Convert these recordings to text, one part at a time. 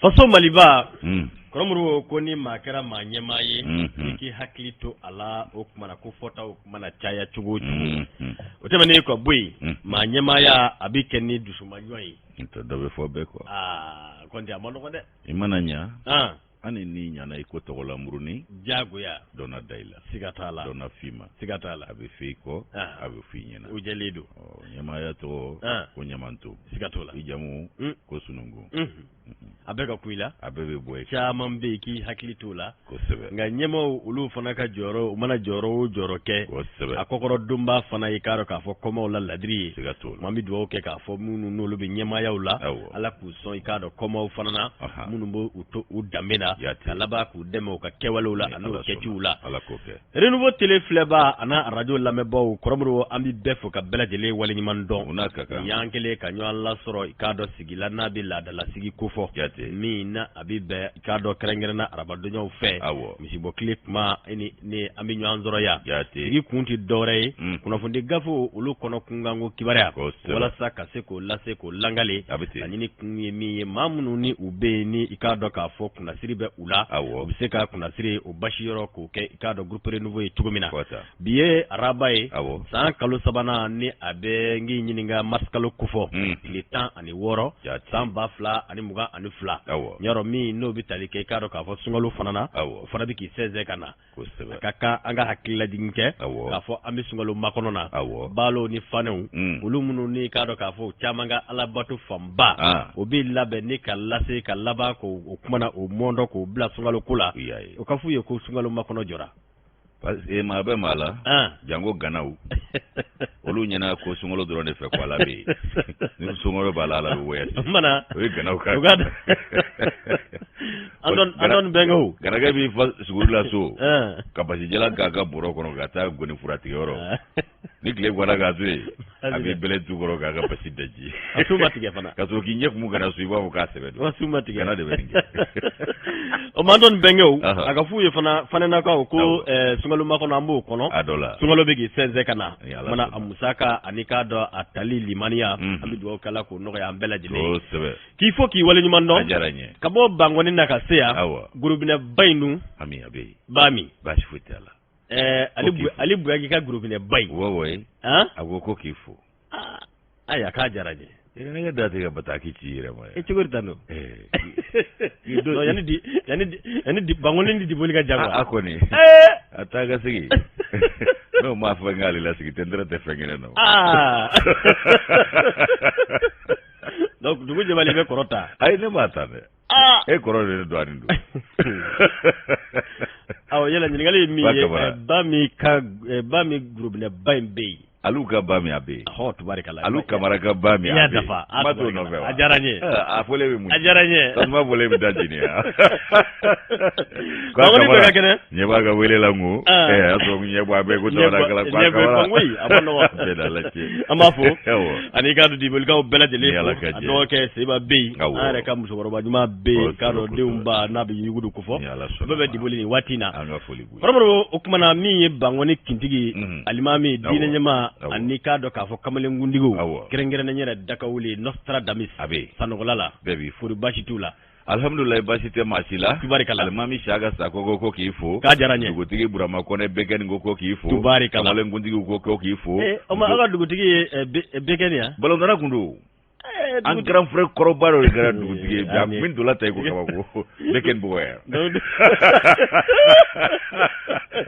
faso Maliba Koromuru ko ni maa kɛra maa ɲɛmaa ye i k'i hakili to a la o kumana ko fɔta o kumana caya cogo o cogo o tɛmɛnen ka bɔ yen maa ɲɛmaaya a bɛ kɛ ni dusumaɲɔgɔn ye dɔ bɛ fɔ bɛɛ kɔ kɔnti a ma nɔgɔn dɛ i mana ɲa ani ni ɲana i ko tɔgɔlamurunin jagoya dɔnna da i la siga t'a la dɔnna f'i ma siga t'a la a bɛ f'i kɔ a bɛ f'i ɲɛna o jɛlen don ɲɛmaaya tɔgɔ ko ɲamanto siga t'o la i jamu ko sunungu a bɛɛ ka ku i la a bɛɛ bɛ bɔ yen caman bɛ yen k'i hakili t'o la kosɛbɛ nka ɲɛmaw olu fana ka jɔyɔrɔ u mana jɔyɔrɔ o jɔyɔrɔ kɛ kosɛbɛ a kɔkɔrɔdonba fana i k'a dɔn k'a fɔ kɔmaw la ladiri ye siga t'o la an bɛ dugawu kɛ k'a fɔ minnu n'olu bɛ ɲɛmaayaw la ala k'u sɔn i k'a dɔn kɔmaw fana na minnu bɛ u to u danbe na ka laban k'u dɛmɛ u ka kɛwalew la ani u kɛciw la ala k'o kɛ renouveau télé filɛbaa a n'a radio lamɛnbaaw Kɔrɔmuru an bɛ bɛɛ fo ka bɛɛ lajɛlen waleɲuman dɔn u n'a ka kan y'an kɛlen ka ɲɔgɔn lasɔrɔ i k'a dɔn sigila n'a bɛ laadalasigi kofɔ min na a bɛ bɛn i k'a dɔn kɛrɛnkɛrɛnna arabadonyaw fɛ misibɔ tile kuma ni an bɛ ɲɔgɔn sɔrɔ yan sigi kun tɛ dɔwɛrɛ ye kunnafoni gafew olu kɔnɔ kunkanko kibaruya walasa ka se k'o lase k'o langale a ɲini kun ye min ye maa minnu ni u bɛ yen ni i k'a dɔn k'a fɔ kunnasiri bɛ u la u bɛ se ka kunnasiri o basi yɔrɔ k'o kɛ i k'a dɔn groupe renouveau ye cogo min na bi ye araba ye san kalo sabanan ni a bɛ n k'i ɲininka mars kalo kofɔ tile 16 san 2022 yɔrɔ min n'o bɛ tali kɛ i k'a dɔn k'a fɔ sunkalo fana na o fana bɛ k'i sɛnsɛn ka na a ka kan an ka hakililajigin kɛ k'a fɔ an bɛ sunkalo makɔnɔ na balo ni fanɛw olu minnu ni k'a dɔn k'a fɔ caman ka alabato fanba o bɛ labɛn ni ka lase ka laban k'o kumana o mɔndɔ k'o bila sunkalo ko la o ka f'u ye ko sunkalo makɔnɔ jɔra maa bɛ maa la jango ganaw olu ɲɛna ko sunkalo dɔrɔn de fɛ ko ala bɛ yen ni sunkalo b'a la ala bɛ wɛrɛ mana o ye ganaw ka an dɔn bɛnkɛw garakɛ b'i fa suguri la so ka basijalan k'a ka bɔrɔ kɔnɔ ka taa goni furatigɛ yɔrɔ ni tile ganna k'a to yen a b'i bɛlɛ tu kɔrɔ k'a ka basi daji a su ma tigɛ fana ka sɔrɔ k'i ɲɛ kumu gana so i b'a fɔ k'a sɛbɛ don a su ma tigɛ gana de bɛ nin kɛ o man dɔn bɛnkɛw a ka f'u ye fana fanɛnakaw ko sunkalo makɔnɔ an b'o kɔnɔ a dɔ la sunkalo bɛ k'i sɛnsɛn ka na mana a musaka ani k'a dɔn a tali limaniya an bɛ dugawu k'ala k'o nɔgɔya an bɛɛ lajɛlen kosɛbɛ k'i fɔ k'i waleɲuman dɔn a diyara n ye ka bɔ bangɔni na ka se yan gurubinɛba in dun ami a bɛ yen b'a min baasi foyi t'a la ali buyaki ka gurubinɛba in wɔwɔ a ko ko k'i fo ayiwa k'a diyara n ye ne da tɛ ka bataki ci yɛrɛ ma e cogo di tan don yanni bangɔni di diboli ka jan quoi a kɔni a taa ka segin n'o m'a fɔ n k'ale lasigi tɛ n tɛrɛ tɛ fɛn kelen na donc dugu jɛbali bɛ kɔrɔ ta ayi ne m'a ta dɛ e kɔrɔ de don ani don awɔ yala ɲininkali ye min ye ba min gurubinɛba in bɛ yen alu ka ba min a bɛ yen tubarikala alu kamara ka ba min a bɛ yen dafa n ma t'o nɔfɛ wa a diyara n ye a fɔlen bɛ mun a diyara n ye tasuma fɔlen bɛ da jeni wa bangɔni bɛ ka kɛnɛ ɲɛ b'a ka wele la n ko a y'a sɔrɔ ɲɛ bɔ a bɛɛ ko tawara kala ko a kamara koyi a ma nɔgɔ bɛɛ da la cɛ an b'a fɔ ani k'a dɔn dibolikaw bɛɛ lajɛlen a dɔgɔkɛ Seba bɛ yen an yɛrɛ ka musokɔrɔba ɲuman bɛ yen k'a dɔn denw ba n'a bɛ yugudu kofɔ bɛɛ bɛ diboli nin waati in na Kɔrɔmuru o kumana min ye bangɔni kintigi alimami diinɛ ɲɛmaa ani k'a dɔn k'a fɔ kamalenkuntigiw kɛrɛnkɛrɛnnen yɛrɛ Dakawule Nostradamus a bɛ Sanogola la bɛɛ b'i fo basi t'u la alhamdulilayi basi tɛ maa si la tubarikala alimami Siaka Sakɔ ko k'i fo k'a diyara n ye dugutigi Burama Kɔnɛ Bekɛni ko k'i fo tubarikala kamalenkuntigiw ko k'i fo o ma aw ka dugutigi ye Bekɛni ya balɔntana kun don an grand frère kɔrɔba dɔ de kɛra dugutigi ye bi min dola ta i ko kabako Bekɛni bɔgɔ yan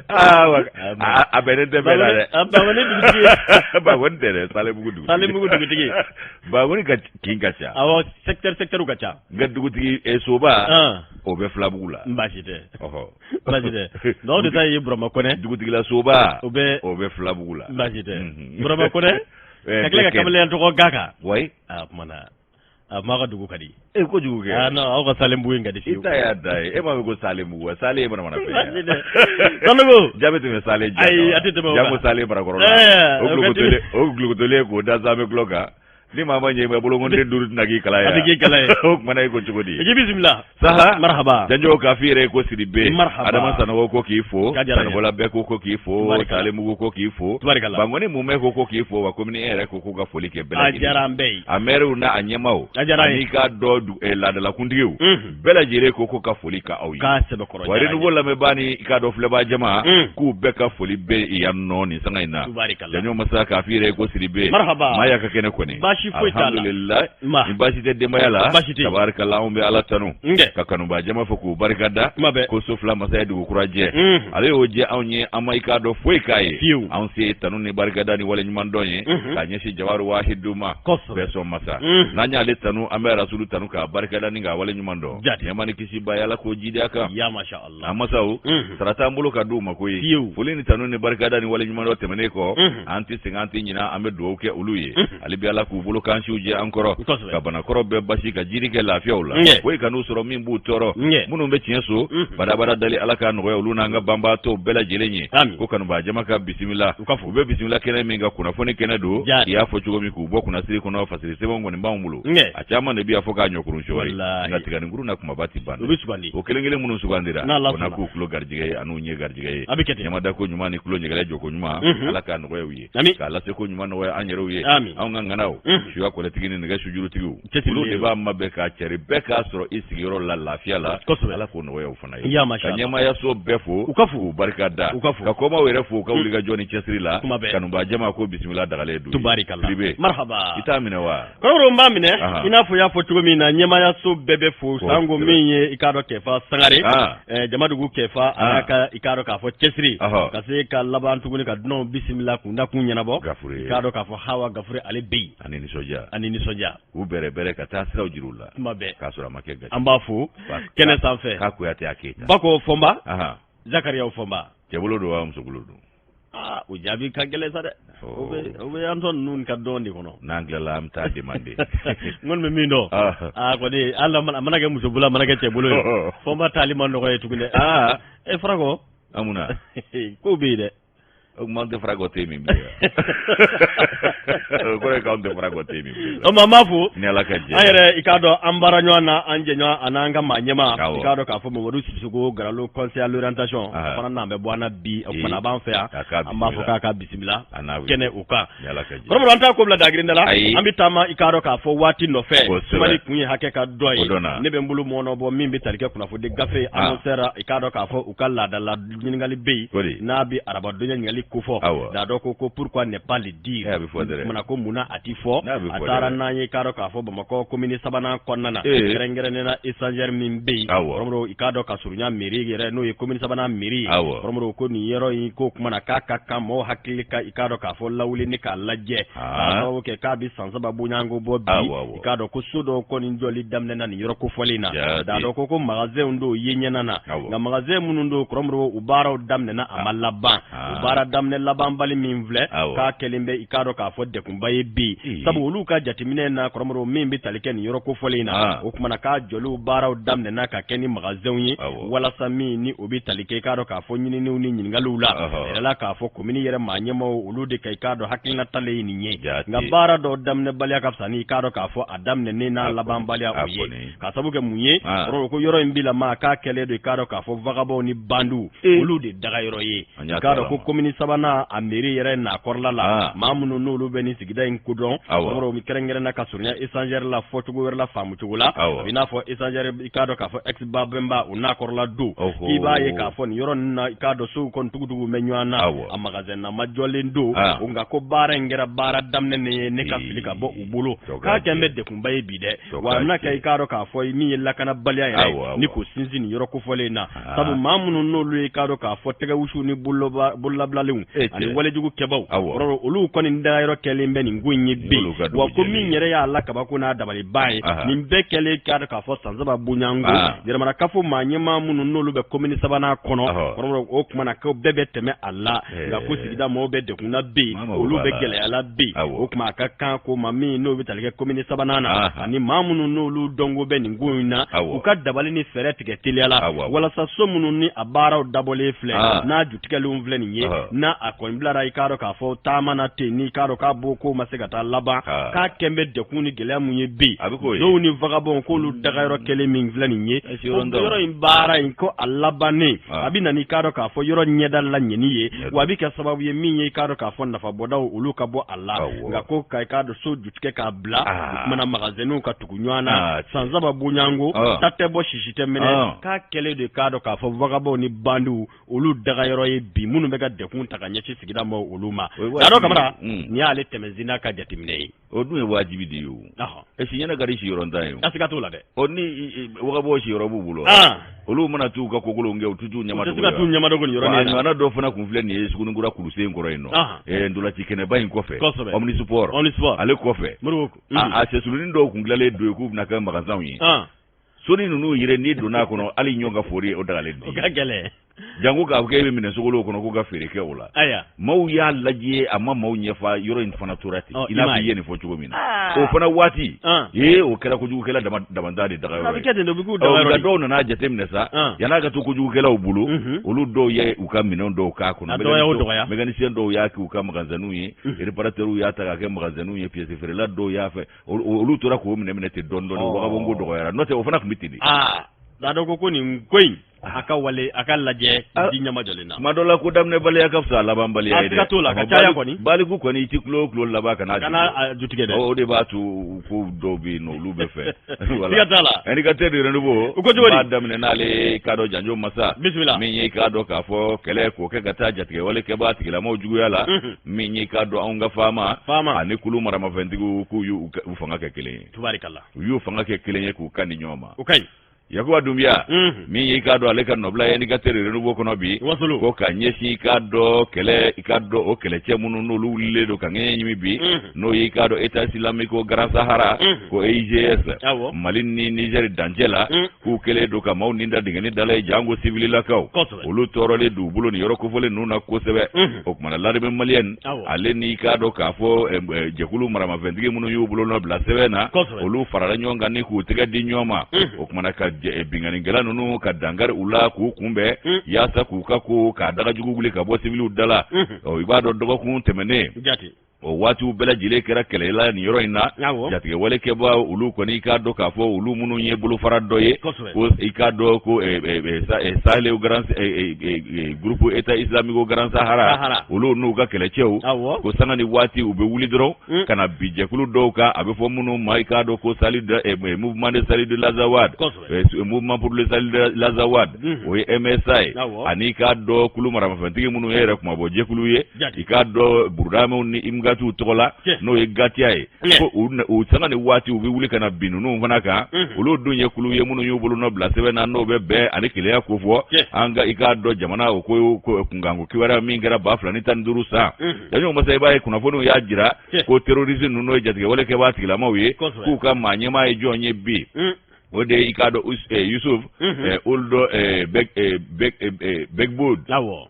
a bɛ ne tɛ bɛɛ la dɛ Bangɔni dugutigi Bangɔni tɛ dɛ Salebugu dugutigi Bangɔni ka kin ka ca awɔ secteur ka ca nka dugutigi Soba o bɛ Filabugu la baasi tɛ baasi tɛ donc de ta ye Burama Kɔnɛ dugutigila Soba o bɛ Filabugu la baasi tɛ Burama Kɔnɛ ka tila ka kamalen tɔgɔ ga kan wayi a kumana a ma ka dugu ka di ko jugu kɛ non aw ka Salembugu in ka di i ta y'a da ye e m'a fɛ ko Salembugu wa Sale ye manamana fɛn ye Sanogo jaabi tɛmɛ Sale ayi a tɛ tɛmɛ o kan jango Sale barakɔrɔ la o gulukotole k'o da sanfɛ gulɔ kan ni mama nyeba bulungu de duru nagi kala ya adigi kala ya mana ko chugodi bismillah saha marhaba janjo kafire ko sidibe marhaba adama sanawo ko kifo sanabola be ko kifo salimu ko kifo bangoni mume ko kifo wa komini ere ko ga foli ke bela ajarambe ameru na anyamao anika do la de la kundiu bela jire ko ka foli ka awi ka sebe koro wari no bola me bani ka do fleba jama ku be ka foli be yanno ni sangaina janjo masa kafire ko sidibe marhaba maya ka kene ko ne alhamdulillah bashi te de mayala tabarakallah umbe ala tanu ka kanu ba jama fuku barkada ko sufla masay du kuraje ale oje awnye amaika do foi kai on se tanu ni barkada ni wala nyman donye ka nyesi jawaru wahiduma beso masa nanya le tanu amara rasulu tanu ka barkada ni ga wala nyman do nyamani kisi bayala ko jide aka ya masha Allah amasaw sarata mbulu ka duma ko yi fulini tanu ni barkada ni wala nyman do temene ko anti 50 nyina ambe do ke uluye ali bi ala ku bulu kan shuje ankoro ka bana koro be basi ka jiri ke lafiya ula we kanu soro min bu toro munu be tienso bada dali ala ka no uluna nga bamba to bela jelenye ko kanu ba jama ka bismillah ukafu be bismillah kene minga kuna foni kene do ya fo chugo mi ku bo kuna siri kuna fasiri sebo ngoni mbamulu achama ne bi afoka nyokurun shori ngatika nguru na kuma bati banda o kelengele munu sugandira kuna ku kulo garjige anu nye garjige nyama da ko nyuma ni kulo nyegale joko nyuma ala ka no wiye ka la se ko nyuma no anyero wiye au nganao shuwa ko letigini ne ga shujuru tigu kulo de ba mabe ka chere beka soro isigiro la lafia la ala ko no ufana ya masha kanyama ya so befo ukafu barkada ka koma were fo ka uliga joni chesri la kanu ba jama ko bismillah dagale du tubarikallah marhaba itamina wa ko mbamine inafu ya fo tugomi na nyama ya so bebe fo sango minye ikado kefa sangare jama dugu kefa aka ikado ka fo chesri ka se ka laban tuguni ka no bismillah kunda kunya nabo ikado ka fo hawa gafure ale bi anini soja u bere ka tasira ujirula mabe ka sura make gachi ambafu kene sanfe ka kuyate akita bako fomba Zakaria fomba chebulo do wa msugulo do ujabi kagele sade obe anton nun ka dondi kono nangla la am ta demande ngon me mindo ko de alla manage musubula manage chebulo fomba taliman do ko tugunde e frago amuna ko be de augmente fragote mi mbia ko ka augmente fragote mi mbia o mamafu ni ala ka je ayre ikado ambara nyona anjenyo ananga manyema ikado ka fo mo wadu sisugo garalo conseil l'orientation fana nambe bwana bi fana ban fe amafu ka bismillah kene uka ni ala ka je ko mo anta ko bla dagrindala ambitama ikado ka fo wati no fe mali kunyi hake ka doy ne be mbulu mono bo mimbi talike kuna fo de gafe annoncer ikado ka fo ukalla dalla nyingali be nabi araba dunya nyingali kufo da do ko pourquoi ne pas le dire mona ko muna atifo atara nanye karo ka fo bamako komini sabana konnana rengere nena échanger mimbe romro ikado ka surunya miri gere no komini sabana miri romro ko ni yero yi ko kuma na kaka mo hakilika ikado ka fo lawli ni ka lajje awo ke ka bi sansa babu nyango bobi ikado ko sudo ko ni joli damne na ni yero ko folina da do ko magasin ndo yenyana na na magasin munundo romro ubara damne na amalaba ubara damne laban bali min vle ka kelimbe ikado ka fo de kumbaye bi sabu ulu ka jatimine na koromro min bi talike ni yoro ko folina o kuma na ka jolu baraw damne na ka keni magasin yi wala sami ni obi talike kado ka fo nyini ni nyingalula ela ka fo komini yere manyemo ulu de kai kado hakilna tale ni nye nga bara do damne bali ka sani kado ka fo adamne ne na laban bali oye ka sabu ke munye ro ko yoro mbila ma ka kele do kado ka fo vagabo ni bandu ulu de daga yoro ye kado ko komini sabana amiri yere na korla la mamunu nulu beni sigida in kudron ro mi kerengere na kasurnya échanger la photo go wer la famu tugula bina fo échanger ikado ka fo ex babemba una korla du kiba ye ka fo ni yoro na ikado su kon tugudu menyana a magasin na majole ndo unga ko bara ngera bara damne ne ka filika bo ubulu ka kembe de kumbaye bide wa na ka ikado ka fo mi yella kana balya yere ni ko sinzi ni yoro ko fole na sabu mamunu nulu ikado ka fo tega wushu ni bullo bulla blalung ani wale jugu kebaw ro olu koni ndayro kelimbe ni ngunyi bi wa ko min yere ya Allah kaba kuna dabali bai ni be kele kado ka fo sanzaba bunyango jermana kafo manyema munu nolu be komini sabana kono ro o kuma na ko bebe teme Allah ga ko sigida mo be de kuna bi olu be gele ala bi o kuma ka kan ko mami no be talike komini sabana na ani mamunu nolu dongo be ni nguna u ka dabali ni fere tike tiliala wala sa somunu ni abara dabole fle na jutikelu mvle ni ye na akon blara ikaro ka fo tama na teni ikaro ka boko masega ta laba ka kembe de kuni gele munye bi do ni vagabond ko lu dagayro kele min vlani nye yoro imbara inko alabane abina ni ikaro ka fo yoro nyedal la nyeniye wabi ka sababu ye minye ikaro ka fo nafa boda ulu ka bo Allah ngako ka ikado so jutike ka bla mana magazenu ka tukunywana sanzaba bunyango tate bo shishite mene ka kele de kado ka fo vagabond ni bandu ulu dagayro ye bi munu be ka de kun taka nyechi sigida mo uluma daro kamara ni ale temezina ka jatimne odun e wajibi de yo e sinyana gari shi yoron tayo asika to la de onni wagabo shi yoro bubulo olu mana tu ka kokolo nge ututu nyama dogo tu nyama dogo yorone na do fana kunfle ni sukunu ngura kuluse ngoro ino ndula chikene bayin kofe omni support ale kofe muruko se suluni ndo kunglale do ku na ka magazan yi soni nunu yire ni do na kono ali nyonga fori o dagale di gagele jango ka ke be mine sogolo kono ko ga fere ke wala mau ya laje amma mau nyefa yoro in fana turati ina bi yeni fo chugo mina o fana wati o kala ko jugo kala damandade daga yoro kete ndo biku daga yoro do na jete mine sa yana ga to ko jugo kala obulu olu do ye u kam mine ndo ka kono meganicien do ya ki u kam magazanu yi reparateur ya ta ga magazanu yi pièce fere la do ya fe olu tora ko mine te dondo wa ga bongo do yara note o fana ko mitidi da dogo ko ni ngoyin aka wale aka laje di nyama jolina madola ko damne bale aka fsa laban bale ya ide aka la ka chaya ko ni bali ku ko ni ti klo laba kana jutige de o de batu ko dobi no lube fe wala ya tala eni ka te de renbo ba damne nale kado janjo masa bismillah min yi kado ka fo kele ko ke gata jatige wale ke ba tigila mo jugu yala min yi kado an ga fama ani kulu mara mafendigu ku yu ufanga ke kele tubarikallah yu fanga ke kele ku kani nyoma okay yakuwa dumya mi ikado aleka nobla yani gatere renubo kono bi ko kanyeshi ikado kele ikado o kele chemunu no lule do kanyenyi mi bi no ikado eta islamiko Grand Sahara ko EIGS malini Niger Dangela ku kele do ka mauninda dingani dalay jango civil la kaw olu torole du bulo ni yoroko fole nuna ko sebe o mana lade be malien aleni ikado ka fo jekulu marama vendige munu yubulo no bla sebena olu farala nyonga ni ku tiga di nyoma o mana ka bingani ngela nunu ka dangar ula ku kumbe yasa ku ka ku ka daga jugugule ka bo civil udala o ibado dogo ku temene jati o watu bela jile kera kelela ni yoro ina jati ke wale ke ba ulu ko ni ka do ka fo ulu munu nye bulu faradoye ko ikado ko sale o grand groupe eta islamico Grand Sahara ulu nu ga kele chew ko sanga ni wati ube wuli dro kana bije kulu do ka abe fo munu mai ka do ko salid mouvement de salid de Lazawad mouvement pour le salid de Lazawad o MSI ani ka do kulu mara mafantigi munu yere kuma bo je kulu ye ikado burdame ni imga tu tola no e gatiae ko o sanga ni wati u wuli kana binu no fana ka ulu dunye kulu ye munu yobulu no bla sebe na no be ani kile ya kofo anga ikado jamana ko kungango kiwara mingera bafla ni tandurusa yanyo masai bae kuna fono ya jira ko terrorism no jatike wale ke bati la mawi ku ka manyema e jonye bi ode ikado Yusuf uldo Begbud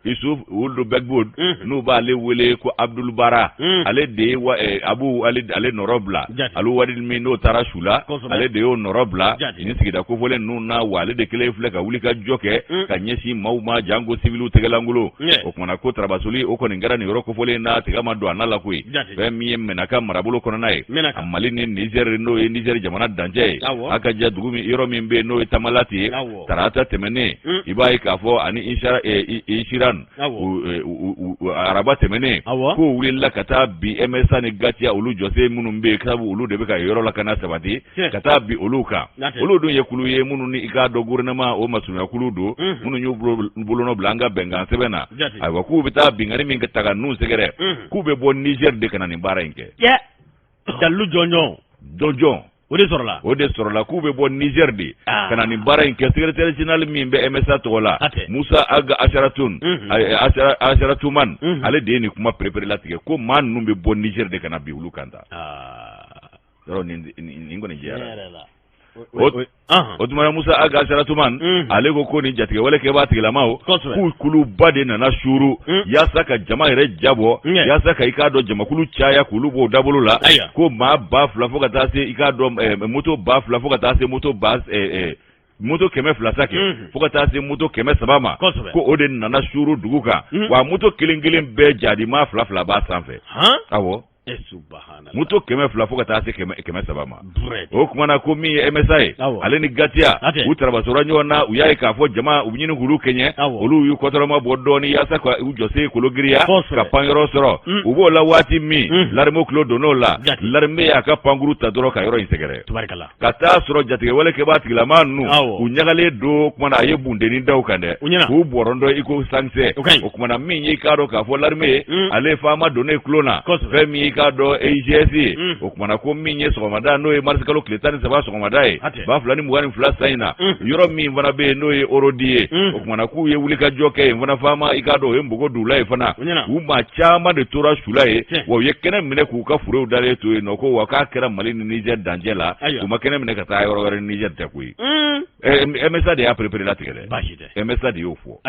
Yusuf uldo Begbud no ba le wele ko Abdul Bara ale de wa Abu ale norobla alu wadil mi no tarashula ale de o norobla ni sigida ko volen no na wale de kele fleka wuli ka joke ka nyesi mauma jango civilu tegelangulo o kona ko trabasuli o ko ngara ni roko volen na tegama do anala ko be mi menaka marabulo kono nae amali ni Niger jamana danje aka ja mi yoro min be no tamalati tarata temene ibai kafo ani inshiran araba temene ko wulilla kata bi MSA ni gatia ulu jose munum be kabu ulu de be ka yoro la kana sabati kata bi uluka ulu dun yekulu ye munu ni ikado gouvernement o masuna kuludo munu nyu bulono blanga benga sebena aywa ku bita bingari min kataga nu segere ku be bon Niger de kana ni baranke dallu dojon o de sorola ku be bon Niger di kana ni bara in secrétaire général mi be MSA tola Musa Aga Asharatuman ale de ni kuma préparer la tige ko man numbe bon Niger de kana bi ulu kanta ro ni ngone jera Otumara Musa Aga Asharatuman ale ko ni jatige wala ke ba tigila mawo ku kulu bade na shuru ya saka jama ire jabo ya saka ikado jama kulu chaya kulu bo dabulula ko ma ba fla foka tase ikado moto ba fla foka tase moto bas moto kɛmɛ fila ta kɛ fo ka taa se moto kɛmɛ saba ma ko o de nana suru dugu kan wa moto kelen kelen bɛɛ jadima fila fila b'a sanfɛ awɔ moto kɛmɛ fila fo ka taa se kɛmɛ saba ma o kumana ko min ye MSA ye ale ni Gatiya u tarabasora ɲɔgɔn na u y'a ye k'a fɔ jama u ɲini k'olu kɛɲɛ olu y'u kɔtɔrɔma bɔ dɔɔni yaasa ka u jɔse kologiriya ka panyɔrɔ sɔrɔ u b'o la waati min Laremo kulo donn'o la Lareme y'a ka pankuru ta dɔrɔn ka yɔrɔ in sɛgɛrɛ ka taa sɔrɔ jatigɛwale kɛbaa tigilama ninnu u ɲagalen don kumana a ye bundeni daw kan dɛ k'u bɔrɔndɔ i ko sankisɛ o kumana min y'i k'a dɔn k'a fɔ Lareme ale faama donnen kulo na fɛn min k'a dɔn EIGS ye o kumana ko min ye sɔgɔmada n'o ye mars kalo tile 13 sɔgɔmada ye 2022 san in na yɔrɔ min fana bɛ yen n'o ye Orodi ye o kumana k'u ye wulikajɔ kɛ yen fana faama i k'a dɔn o ye Mbogo Dugula ye fana u maa caman de tora sula ye wa u ye kɛnɛ minɛ k'u ka furew dalen to yen nɔ ko wa k'a kɛra Mali ni Niger dancɛ la u ma kɛnɛ minɛ ka taa yɔrɔ wɛrɛ Niger tɛ koyi MSA de y'a préparé latigɛ dɛ MSA de y'o fɔ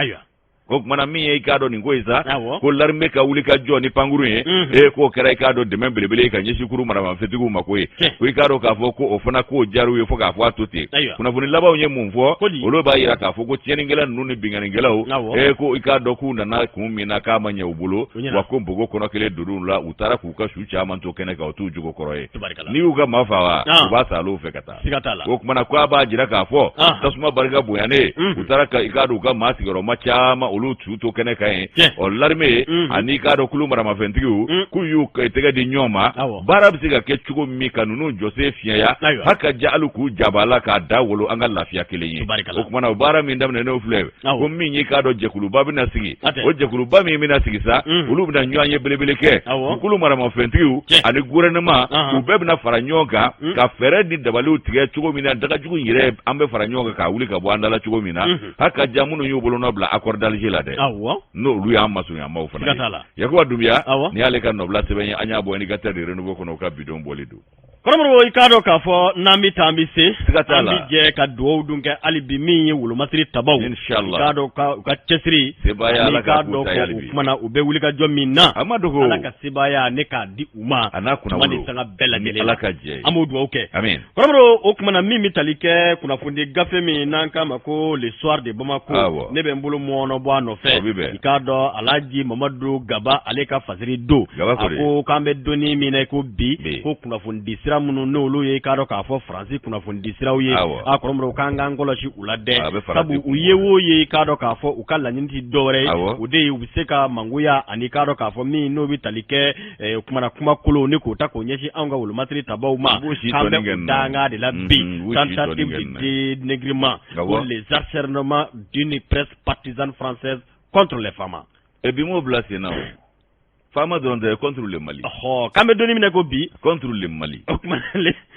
ko kumana min ye i k'a dɔn nin ko ye sa ko Lareme ka wuli ka jɔ ni pankuru ye k'o kɛra i k'a dɔn dɛmɛ belebele ka ɲɛsin kuru maramanfɛntigiw ma ko ye ko i k'a dɔn k'a fɔ ko o fana k'o diyar'u ye fo k'a fɔ a to ten kunnafoni labanw ye mun fɔ olu b'a yira k'a fɔ ko tiɲɛnikɛla ninnu ni binganikɛlaw ko i k'a dɔn k'u nana kun min na k'a ma ɲɛ u bolo wa ko Mbogo kɔnɔ kelen donn'u la u taara k'u ka su caman to kɛnɛ kan o t'u jogo kɔrɔ ye n'i y'u ka maa fa wa u b'a sa olu fɛ ka taa o kumana ko a b'a jira k'a fɔ tasuma barika bonyanen u taara i k'a dɔn u ka maa sigiyɔrɔma caman olu t'u to kɛnɛ kan ye Lareme ani k'a dɔn kulu maramafɛntigiw k'u y'u tɛgɛ di ɲɔgɔn ma baara bɛ se ka kɛ cogo min ka ninnu jɔse fiɲɛya hali ka ja hali k'u jaba la k'a da wolo an ka lafiya kelen ye o kumana o baara min daminɛnen filɛ ko min ye k'a dɔn jɛkuluba bɛna sigi o jɛkuluba min bɛna sigi sa olu bɛna ɲɔgɔn ye belebele kɛ kulu maramafɛntigiw ani gouvernement u bɛɛ bɛna fara ɲɔgɔn kan ka fɛɛrɛ ni dabaliw tigɛ cogo min na dagajugu yɛrɛ an bɛ fara ɲɔgɔn kan k'a wuli ka bɔ an dala cogo min na hali ka ja minnu y'u bolonɔ bila accord d'Alger la dɛ n'olu y'an masurunyamaw fana ye Yakuba Dunbiya ni y'ale ka nɔbila sɛbɛn ye an y'a bɔ indicateur de renouveau kɔnɔ u ka bidon bɔli don Kɔrɔmɔrɔ i k'a dɔn k'a fɔ n'an bɛ taa an bɛ se an bɛ jɛ ka dugawu dun kɛ hali bi min ye wolomasiri tabaw i k'a dɔn u ka cɛsiri ani k'a dɔn ko o kumana u bɛ wulikajɔ min na Ala ka sebaaya ne k'a di u ma tuma ni sanga bɛɛ lajɛlen an b'o dugawu kɛ Kɔrɔmɔrɔ o kumana min bɛ tali kɛ kunnafoni gafe min n'an k'a ma ko le soir de Bamako ne bɛ n bolo mɔɔnɔ bɔ a nɔfɛ i k'a dɔn Alhaji Mamadu Gaba ale ka fasiri don a ko k'an bɛ donni min na ko bi ko kunnafoni di sira minnu n'olu ye k'a dɔn k'a fɔ Faransi kunnafoni di siraw ye a Kɔrɔmɔrɔ k'an k'an kɔlɔsi u la dɛ sabu u ye o ye k'a dɔn k'a fɔ u ka laɲini tɛ dɔwɛrɛ ye o de ye u bɛ se ka mangoya ani k'a dɔn k'a fɔ min n'o bɛ tali kɛ kumana kumakolon ni k'o ta k'o ɲɛsin anw ka wolomasiri tabaw ma k'an bɛ u danga de la bi tentative de dénigrement pour les acharnements d'une presse partisane française contre les femmes. Et bien, moi, blessé, non. Fama dɔrɔn contre le Mali. K'an bɛ donni minɛ ko bi. Contre le Mali.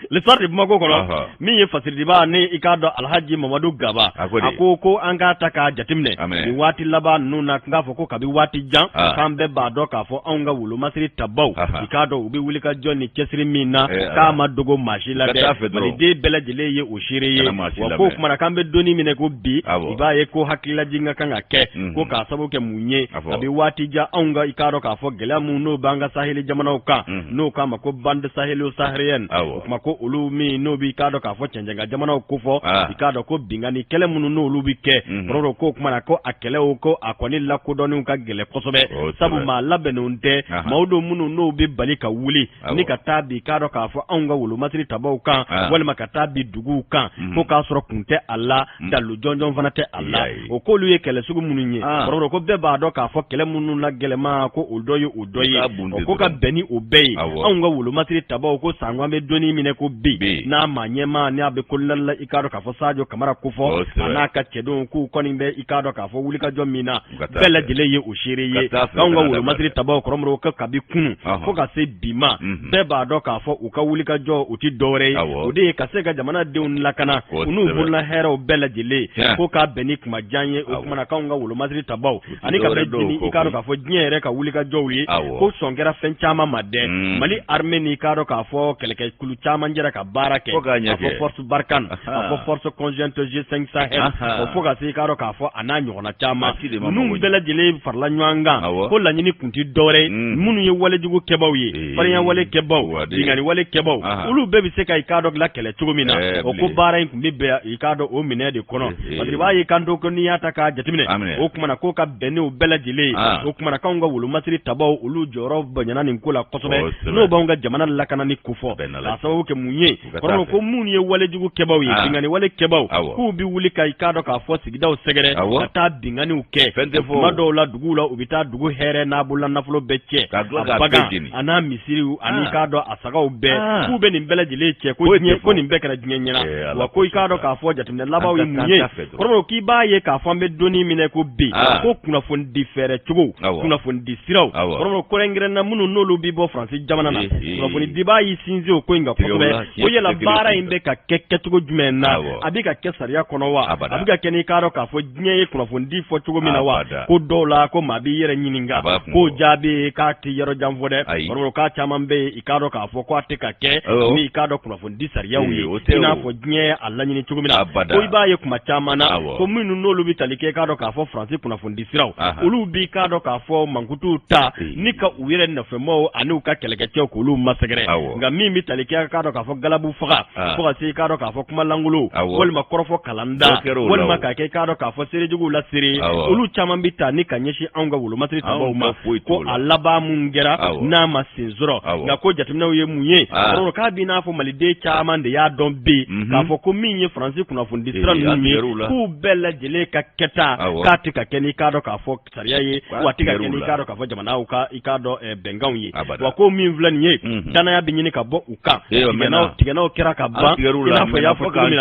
le soir de Bamako kɔnɔ min ye fasiridiba ni i k'a dɔn Alhaji Mamadu Gaba a ko an k'a ta k'a jateminɛ nin waati laban ninnu na k'a fɔ ko kabi waati jan k'an bɛɛ b'a dɔn k'a fɔ anw ka wolomasiri tabaw i k'a dɔn u bɛ wulikajɔ ni cɛsiri min na k'a ma dogo maa si la dɛ maliden bɛɛ lajɛlen ye o seere ye wa k'o kumana k'an bɛ donni minɛ ko bi i b'a ye ko hakililaji ka kan ka kɛ ko k'a sababu kɛ mun ye kabi waati jan anw ka i k'a dɔn k'a fɔ gɛlɛya mun n'o b'an ka saheli jamanaw kan n'o k'a ma ko bande sahelo saharienne o kuma ko olu min n'o b'i k'a dɔn k'a fɔ cɛncɛnka jamanaw ko fɔ i k'a dɔn ko bingani kɛlɛ minnu n'olu bi kɛ kɔrɔ ko kuma na ko a kɛlɛw ko a kɔni lakodɔnnenw ka gɛlɛ kosɛbɛ sabu maa labɛnnenw tɛ maaw don minnu n'o bɛ bali ka wuli ni ka taa bi k'a dɔn k'a fɔ anw ka wolomasiri tabaw kan walima ka taa bi duguw kan ko k'a sɔrɔ kun tɛ a la dalu jɔnjɔn fana tɛ a la o k'olu ye kɛlɛ sugu minnu ye kɔrɔ ko bɛɛ b'a dɔn k'a fɔ kɛlɛ minnu la gɛlɛma ko o dɔ ye o dɔ ye o ko ka bɛn ni o bɛɛ ye anw ka wolomasiri tabaw ko sango an bɛ donni minɛ ko bi n'a ma ɲɛma n'a bɛ kolilala i k'a dɔn k'a fɔ Sadio Kamara ko fɔ a n'a ka cɛdenw k'u kɔni bɛ i k'a dɔn k'a fɔ wulikajɔ min na bɛɛ lajɛlen ye o seere ye anw ka wolomasiri tabaw Kɔrɔmɔrɔ ko kabi kunu fo ka se bi ma bɛɛ b'a dɔn k'a fɔ u ka wulikajɔ u tɛ dɔwɛrɛ ye o de ye ka se ka jamanadenw lakana u n'u bolola hɛrɛw bɛɛ lajɛlen ko k'a bɛn ni kumajan ye o kumana k'anw ka wolomasiri tabaw ani ka bɛ deni i k'a dɔn k'a fɔ diɲɛ yɛrɛ ka wulikajɔw ye ko sɔnkɛra fɛn caman ma dɛ Mali armée ni k'a dɔn k'a fɔ kɛlɛkɛ kulu caman jɛra ka baara kɛ a fɔ force Barkhane a fɔ force conjointe G5 Sahel fo ka se k'a dɔn k'a fɔ a n'a ɲɔgɔnna caman ninnu bɛɛ lajɛlen farala ɲɔgɔn kan ko laɲini kun tɛ dɔwɛrɛ minnu ye walejugu kɛbaw ye farinya wale kɛbaw bingani wale kɛbaw olu bɛɛ bɛ se ka i k'a dɔn la kɛlɛ cogo min na o ko baara in kun bɛ bɛn i k'a dɔn o minɛ de kɔnɔ parce que b'a ye kan ko n'i y'a ta k'a jateminɛ o kumana ko ka bɛn n'o bɛɛ lajɛlen o kumana k'anw ka wolomasiri tabaw olu jɔyɔrɔ bonyana nin ko la kosɛbɛ n'o b'anw ka jamana lakanani kofɔ k'a sababu kɛ mun ye kɔrɔ ko minnu ye walejugu kɛbaw ye bingani wale kɛbaw k'u bɛ wuli ka i k'a dɔn k'a fɔ sigidaw sɛgɛrɛ ka taa binganiw kɛ tuma dɔw la duguw la u bɛ taa dugu hɛrɛ n'a bolola nafolo bɛɛ cɛ a bagan a n'a misiriw ani k'a dɔn a sagaw bɛɛ k'u bɛ nin bɛɛ lajɛlen cɛ ko nin bɛɛ kɛra diɲɛ ɲɛna wa ko i k'a dɔn k'a fɔ jateminɛ labanw ye mun ye kɔrɔ k'i b'a ye k'a fɔ an bɛ donni minɛ ko bi ko kunnafoni di fɛɛrɛ cogo kunnafoni di siraw kɔrɔ kɔrɔnkɛrɛnna minnu n'olu bɛ bɔ Faransi jamana na kunnafoni di b'a y'i sinsin o ko in kan kosɛbɛ ko yala baara in bɛ ka kɛ kɛcogo jumɛn na a bɛ ka kɛ sariya kɔnɔ wa a bɛ ka kɛ n'i k'a dɔn k'a fɔ diɲɛ ye kunnafoni di fɔ cogo min na wa ko dɔw la ko maa b'i yɛrɛ ɲininka k'o jaabi k'a tɛ yɔrɔ jan fɔ dɛ kɔrɔ k'a caman bɛ yen i k'a dɔn k'a fɔ ko a tɛ ka kɛ ni i k'a dɔn kunnafoni di sariyaw ye i n'a fɔ diɲɛ a laɲini cogo min na ko i b'a ye kuma caman na ko minnu n'olu bɛ tali kɛ k'a dɔn k'a fɔ Faransi kunnafoni di siraw olu b'i k'a dɔn k'a fɔ mankutuw ta ni ka u yɛrɛ nɔfɛmaw ani u ka kɛlɛkɛcɛw k'olu masɛgɛrɛ nka min bɛ tali kɛ k'a dɔn k'a fɔ galabu faga fo ka se k'a dɔn k'a fɔ kumalangolo walima kɔrɔfɔ kalanda walima k'a kɛ k'a dɔn k'a fɔ seerejuguw la seere olu caman bɛ ta ni ka ɲɛsin anw ka wolomasiri tabaw ma ko a laban mun kɛra n'a ma sen sɔrɔ nka ko jateminɛw ye mun ye kɔrɔ k'a b'i n'a fɔ maliden caman de y'a dɔn bi k'a fɔ ko min ye Faransi kunnafoni di sira ninnu ye k'u bɛɛ lajɛlen ka kɛta k'a tɛ ka kɛ n'i k'a dɔn k'a fɔ sariya ye wa a tɛ ka kɛ n'i k'a dɔn k'a fɔ jamanaw ka i k'a dɔn bɛnkanw ye wa ko min filɛ nin ye danaya bɛ ɲini ka bɔ u kan tigɛnɛw kɛra ka ban i n'a fɔ i y'a fɔ cogo min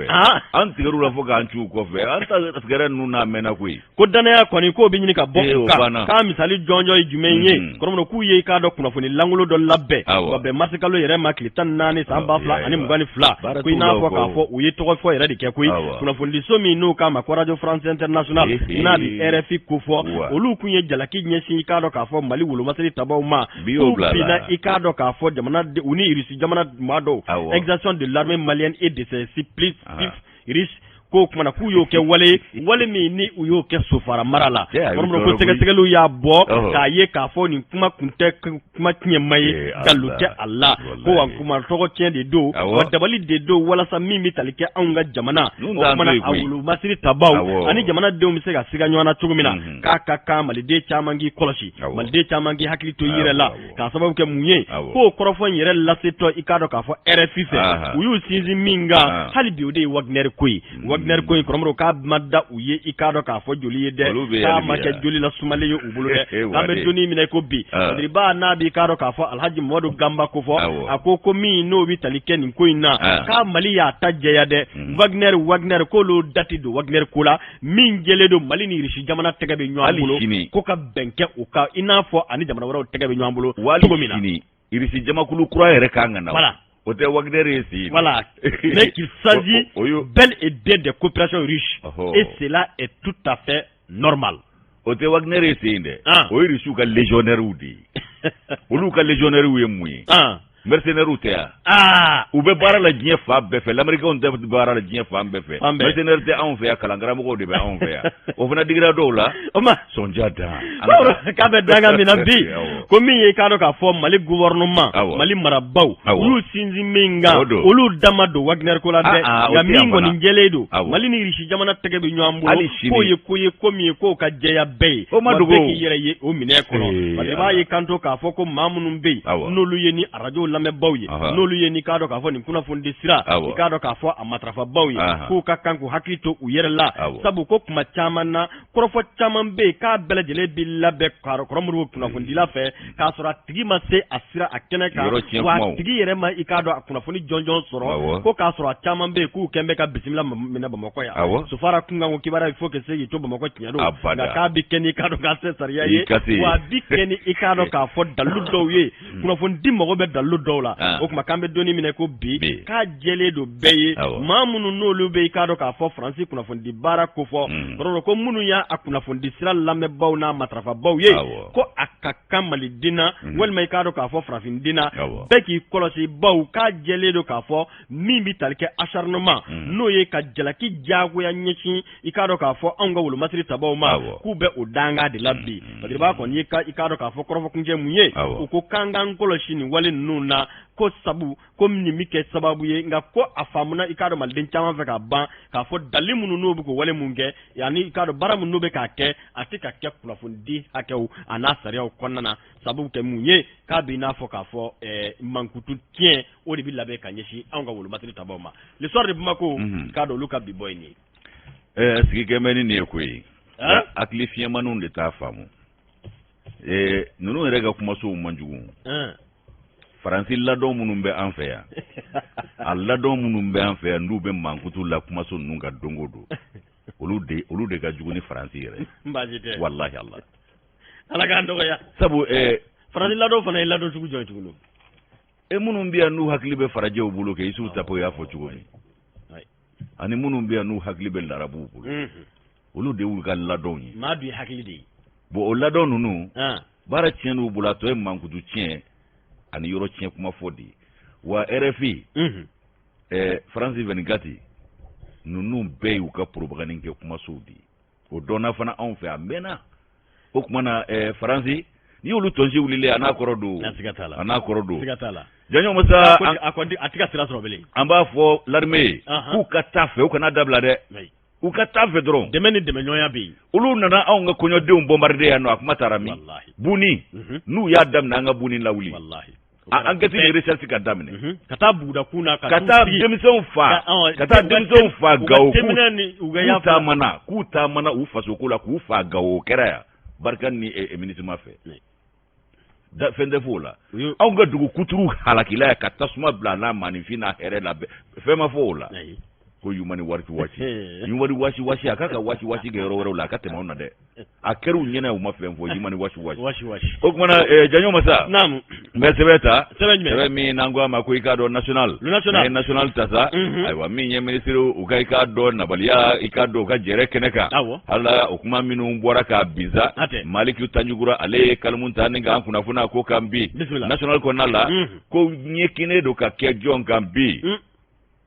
na an tigɛr'u la fo k'an c'u kɔfɛ an ta tigɛrɛ ninnu n'a mɛnna koyi ko danaya kɔni k'o bɛ ɲini ka bɔ u kan k'a misali jɔnjɔ ye jumɛn ye kɔrɔmɔdɔ k'u ye i k'a dɔn kunnafoni langolo dɔ labɛn wa bɛn marisi kalo yɛrɛ ma tile 14 san 2022 ko i n'a fɔ k'a fɔ u ye tɔgɔ fɔ yɛrɛ de kɛ koyi kunnafonidiso min n'o k'a ma ko Radio France Internationale n'a bɛ RFI ko fɔ olu kun ye jalaki ɲɛsin i k'a dɔn k'a fɔ Mali wolomasiri tabaw ma k'u binna i k'a dɔn k'a fɔ jamana u ni Russie jamana maa dɔw exaction de l'armée malienne et de ses supplices russes ko kumana k'u y'o kɛ wale min ni u y'o kɛ sofara mara la kɔrɔmɔdɔ ko sɛgɛsɛgɛliw y'a bɔ k'a ye k'a fɔ nin kuma kun tɛ kuma tiɲɛma ye nkalon tɛ a la ko wa kuma tɔgɔ tiɲɛ de don wa dabali de don walasa min bɛ tali kɛ anw ka jamana o kumana a wolomasiri tabaw ani jamanadenw bɛ se ka siga ɲɔgɔn na cogo min na k'a ka kan maliden caman k'i kɔlɔsi maliden caman k'i hakili to i yɛrɛ la k'a sababu kɛ mun ye k'o kɔrɔfɔ in yɛrɛ lasetɔ i k'a dɔn k'a fɔ RFI fɛ u y'u sinsin min kan hali bi o de ye Wagner ko ye Wagner ko in kɔrɔmɔdɔ k'a ma da u ye i k'a dɔn k'a fɔ joli ye dɛ k'a ma kɛ joli la sumalen ye u bolo dɛ k'an bɛ donni minɛ ko bi Badiriba n'a b'i k'a dɔn k'a fɔ Alhaji Mamadu Gamba ko fɔ a ko min n'o bɛ tali kɛ nin ko in na k'a Mali y'a ta jɛya dɛ Wagner k'olu dati don Wagner ko la min jɛlen don Mali ni Russie jamana tɛgɛ bɛ ɲɔgɔn bolo ko ka bɛn kɛ u kan i n'a fɔ ani jamana wɛrɛw tɛgɛ bɛ ɲɔgɔn bolo cogo min na Russie jamakulu kura yɛrɛ kan ka na o tɛ Wagner ye si voilà mais qu'il s'agit bel et bien des coopérations riches et cela est tout à fait normal o tɛ Wagner ye si dɛ o ye Russiw ka légionnaires de ye olu ka légionnaires ye mun ye mercenaires tɛ yan u bɛ baara la diɲɛ fan bɛɛ fɛ l'américain tɛ baara la diɲɛ fan bɛɛ fɛ mercenaires tɛ anw fɛ yan kalankaramɔgɔw de bɛ anw fɛ yan o fana digira dɔw la sɔnja da k'a bɛ danga min na bi ko min ye k'a dɔn k'a fɔ Mali gouvernement Mali marabaw olu sinsin min kan olu dama don Wagner ko la dɛ nka min kɔni jɛlen don Mali ni Russie jamana tɛgɛ bɛ ɲɔgɔn bolo k'o ye ko ye ko min ye k'o ka jɛya bɛɛ ye wa bɛɛ k'i yɛrɛ ye o minɛ kɔnɔ parce que i b'a ye kanto k'a fɔ ko maa minnu bɛ yen n'olu ye ni arajo lamɛnbaw ye n'olu ye ni k'a dɔn k'a fɔ nin kunnafoni di sira i k'a dɔn k'a fɔ a matarafabaw ye k'u ka kan k'u hakili to u yɛrɛ la sabu ko kuma caman na kɔrɔfɔ caman bɛ yen k'a bɛɛ lajɛlen bɛ labɛn kɔrɔmɔdɔw kunnafonidila fɛ k'a sɔrɔ a tigi ma se a sira a kɛnɛ kan wa a tigi yɛrɛ ma i k'a dɔn a kunnafoni jɔnjɔn sɔrɔ ko k'a sɔrɔ a caman bɛ yen k'u kɛn bɛ ka bisimila minɛ Bamakɔ yan Sofara kunkan ko kibaruya il faut que se k'i to Bamakɔ tiɲɛ don nka k'a bɛ kɛ ni i k'a dɔn k'a se sariya ye wa a bɛ kɛ ni i k'a dɔn k'a fɔ dalilu dɔw ye kunnafoni di mago bɛ dalilu dola o kuma kambe doni mine ko bi ka jele do beye mamunu no lu be ka do ka fo France kuna fondi bara ko fo boro ko munu ya akuna fondi sira lambe baw na matrafa baw ye ko akaka mali dina wal may ka do ka fo France dina beki kolosi baw ka jele do ka fo min bi talke acharnement no ye ka jalaki jago ya nyechi ikado ka fo anga wulu masri tabaw ma ku be o danga de labbi badri ba ko ni ka ikado ka fo korofo kunje munye ko kanga kolosi ni wale nuna ko sabu ko ni mike sababu ye nga ko afamuna ikado mal den chama fe ka ban ka fo dalimu no bu ko wale munge yani ikado baramu no be ka ke atika ke kula fundi hakew ana sariya konnana sabu ke munye ka bi na fo ka fo mankutu tien o de bi labe ka nyeshi anga wulu masri tabaw ma l'histoire de Bamako ikado luka bi boy ni sigi kemeni ni koyi akili fiye manun de ta famu nunu rega kuma so manjugu Faransi ladon munun be an fe ya ladon munun be an fe ya ndu be mankutu la kuma so nunga dongodo olu de ga jugu ni Faransi yere mbajite wallahi Allah ala ga ndo ya sabu Faransi ladon fana ladon jugu joy jugu munun biya nu hakli be faraje o bulo ke isu tapo ya fo jugu ni ani munun biya nu hakli be larabu bulo olu de wul ga ladon yi ma bi hakli de bo o ladon nunu bara tienu bula to mankutu tien ani yoro tien kuma fodi wa RFI France 24 nunu be u ka propagande ke kuma sodi o dona fana on fe amena o kuma na France ni olu tonji wulile ana korodo sigatala janyo masa akwandi atika sira so bele amba fo l'armée ku ka tafe o kana dabla de u ka tafe dron demeni demenyoya bi ulu nana aw nga konyo de bombarder ya no akuma tarami buni nu ya dam na nga buni lawuli wallahi an gati ni recherche ka damne kata buda kuna kata demison fa gawo ku ta mana u faso kula ku fa gawo kera barkan ni ministre ma fe da fende fola aw nga dugu kuturu halakila ka tasma blana manifina here la fema fola ko yumani washi akaka washi ge ro la ka tema de akeru nyena u mafem fo yumani washi o kuma na janyo masa nam mesebeta mi nangwa makoika do national tasa aywa mi nye ministre u kai ka do nabalia ikado ka jere keneka hala o kuma minu bora ka biza maliki tanyugura ale kalmun taninga kuna funa ko kambi national ko nala ko nyekine do ka kejon kambi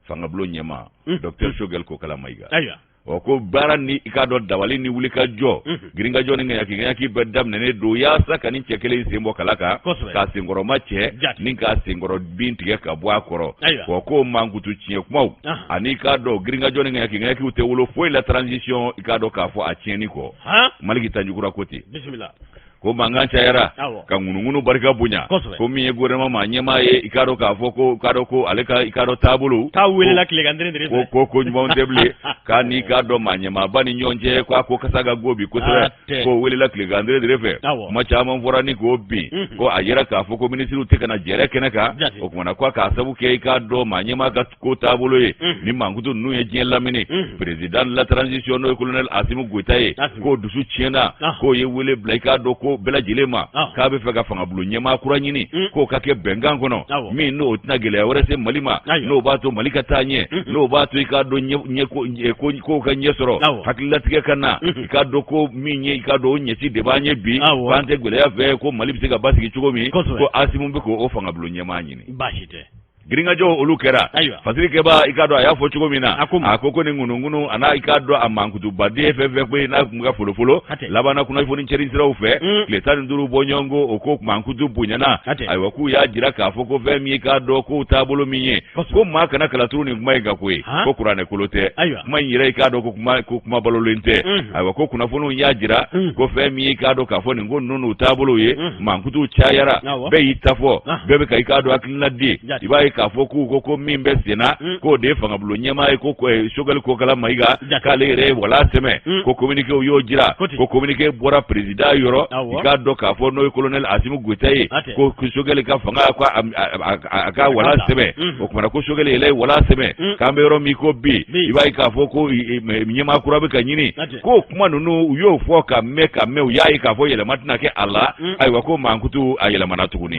fanga blo nyema Dr. Shogel ko kala maiga o ko barani ikado dawali ni wuli ka jo giringa jo ni ngaki bedam ne do ya saka ni chekele simbo kalaka ka singoro mache ni ka singoro binti ka bwa koro ko mangutu chie kuma ani kado giringa jo ni ngaki ute wolo foi la transition ikado ka fo a tieni ko maliki tanjukura koti bismillah ko mangancha yara ka ngunungunu barka bunya ko miye gorema ma nyema ye ikaro ka foko kado ko aleka ikaro tabulu ka wele la kile gandre ndre ko nyuma ndeble ka ni kado ma nyema bani nyonje ko kasaga gobi ko tere ko wele la kile gandre ndre ma chama forani ko bi ko ayera ka foko ministru tekana jere kenaka o kuma na kwa ka sabu ke ikado ma nyema ka ko tabulu ye ni mangutu nu ye jella mini president la transition no colonel Asimu Goitaye ko dusu chiena ko ye wele blaika do ko bela jilema ka be fega fanga bulu nyema kura nyini ko kake bengan kono mi no tinagele warese malima no bato malika tanye no bato ikado nye ko ka nyesoro hakilla tike kana ikado ko mi nye ikado nyesi de banye bi bante gele ya ve ko malipse ga basiki chugomi ko Asimu be ko ofanga bulu nyema nyini bashite giringa jo olukera fasiri keba ikado aya fo chugomina akoko ni ngunu ana ikado amankutu badi FF kwe na mga folofolo labana kuna ifoni ncheri sira ufe kletani nduru bonyongo oko mankutu bunyana aiwaku ya jira ka foko fe mi ikado ko tabolo minye ko maka na kalaturu ni kumaiga kwe ko kurane kolote manyira ikado ko kuma balolente aiwako kuna fono ya jira ko fe mi ikado ka foni ngonu tabolo ye mankutu chayara be itafo bebe ka ikado akinadi ibai ka fo ko min be sena ko de fanga bulo nyema ko Choguel ko kala maiga kale re wala seme ko communiqué o yo jira ko communiqué bora président yoro ka do ka fo no colonel Assimi Goïta ko Choguel ka fanga ko aka wala seme o kuma ko Choguel ele wala seme kambe yoro mi ko bi ibai ka fo ko nyema kurabe ka nyini ko kuma nunu yo fo ka me o yayi ka fo yele matna ke Allah aywa ko mankutu ayela manatuguni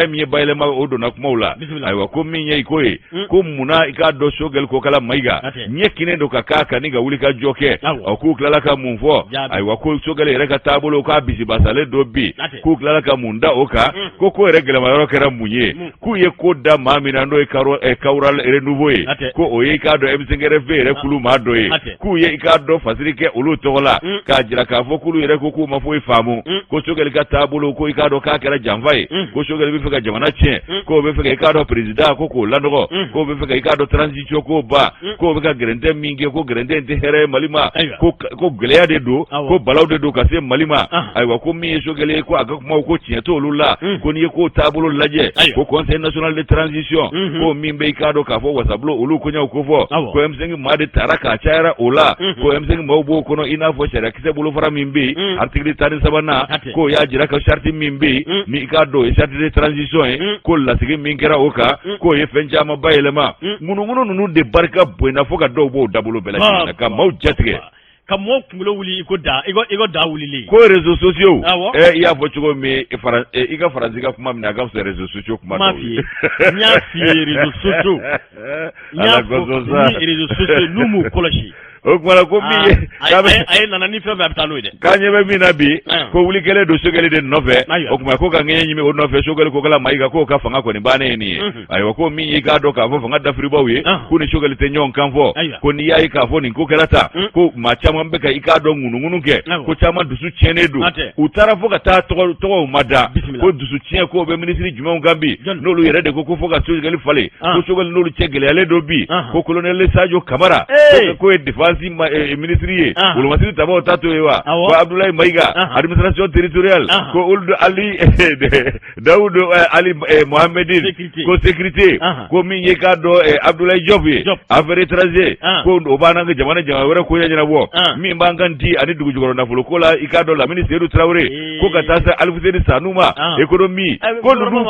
mi bayle ma o do na kuma ula aywa ko min yei ko ko muna ika do Choguel ko kala maiga nyekine do kaka ninga wulika joke o ku klala ka munfo aywa ko Choguel reka tabulo ka bisi basale do bi ku klala ka munda oka ko regela mayoro kera munye ku ye ko da mamina ndo e kawral renouveau ko o ye ka do M5 re kulu ma do ku ye ka do fasirike ulu tola ka jira ka fo kulu re ko ma fo ifamu ko Choguel ka tabulo ko ka do ka kera jamvai ko Choguel bi feka jamana che ko be feka ka do president ko landoko ko be feka ka do transition ko ba ko be ka grande mingi ko grande de here malima ko geleya de do ko balaw de do ka se malima aywa ko mi Choguel ko aga kuma ko tieto lula ko ni ko tabulo laje ko conseil national de transition ko mimbe ka do ka fo wasablo ulu ko nya ko fo ko M5 ma de taraka chaira ola ko M5 mawbo ko no ina fo shara kise bulu fara mimbe article 37 ko ya jira ka sharti mimbe mi ka do sharti de transition ko la sigi minkera oka ko ye fenja ma bayelema munu nunu de barka boina fo ka do bo dabulo bela ka maw jatige kamo kumulo wuli iko da wulili ko réseaux sociaux ya fo chugo mi ika faranzika kuma mina ga so réseaux sociaux kuma mafi nya fi réseaux sociaux nya fi réseaux sociaux numu koloshi o kuma ko mi ay nana ni fe ba talo de kanye be mi na bi ko wuli kele do Choguel de nove o kuma ko ka ngenye mi o nove Choguel ko kala maiga ko ka fanga ko ni bane ni ayo ko mi ga do ka fo fanga da friba wi ko ni Choguel te nyon kan fo ko ni yayi ka fo ni ko kelata ko ma chama mbe ka ika do ngunu ke ko chama dusu chene do utara fo ka ta to mada ko dusu chene ko be ministre juma ngambi no lu yere de ko fo ka Choguel fale ko Choguel no lu chegele ale do bi ko colonel Sadio Kamara ko defense ministre wala masiri tabo tato ewa ko Abdoulaye Maiga administration territoriale ko Ould Ali Daoud Ali Mohamedine ko sécurité ko min ye ka do Abdoulaye Diop affaire étranger ko obana nga jamana wara ko yanya bo mi mbanganti ani dugu jogoro na fulo ko la ikado la ministre du Traoré ko ka tasa Alfousseni Sanouma économie ko nunu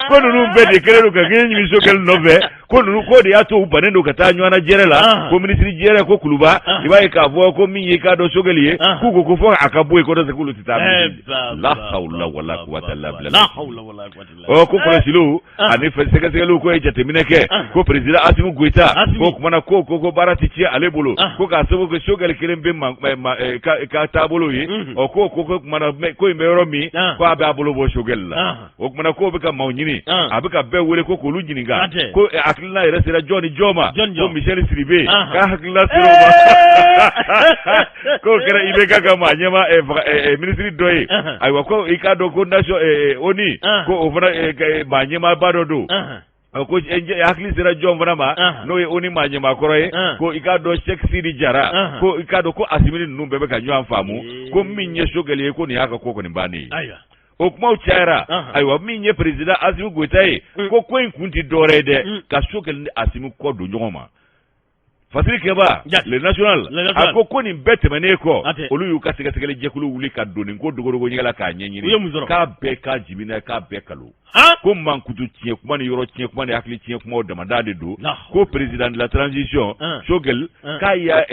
ko nunu bede kelelo ka ngi mi Choguel nove ko nunu ko de ato ubanendo katanywa na jerela ko ministre jere ko kuluba ibaye ka vo ko min ye ka do Choguel ye ko fo akabwe ko do sekulu titabi la hawla wala quwwata illa billah la hawla wala quwwata illa o ko ko silo ani fe sekelu ko e jatemineke ko president Assimi Goïta ko kuma ko barati ci alebolo ko ka sabo ko Choguel kelembe ka tabolo yi o ko kuma ko imero mi ko abe abolo bo Choguel la o kuma ko be ka mawnyini abika be wele ko lu jininga ko akilina ere sera John Joma ko Michel Siribe ka hakila siroma ko kera ibe ka manyema ministry doye aywa ko ikado ko nation oni ko ovra manyema badodo ko hakili sera John vraiment no e oni manyema koroye ko ikado Cheikh Sidi Jara ko ikado ko Assimi numbe be ka nyu famu ko minye Choguel ko ni haka ko ni bani o kuma o chaira aywa minye president Assimi Goïta ko inkunti dorede ka Choguel ni Assimi ko do nyoma fasiri keba le national akoko ni bete maneko olu yu kasika sekele jekulu wuli ka doni ko dogoro nyela ka nyenyini ka be ka jibina ka be kalu ko mankutu tie kuma ni yoro tie kuma ni akli tie kuma o demandade do ko president de la transition Choguel ka ya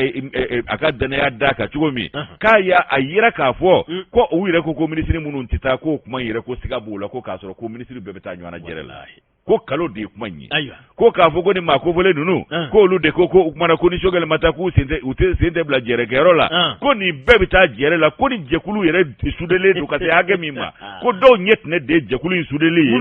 akadana ya daka chugomi ka ya ayira ka fo ko uwire ko ministre munu ntita ko kuma yire ko sigabula ko kasoro ko ministre bebeta nywana jerela ko kalo de kuma nyi ko ka fo ko ni makovole nunu ko lu de ko kuma ko ni Choguel mataku sente bla jere kerola ko ni bebeta jerela ko ni jekulu yere sudele do kase hage mima ko do nyet ne de jekulu sudele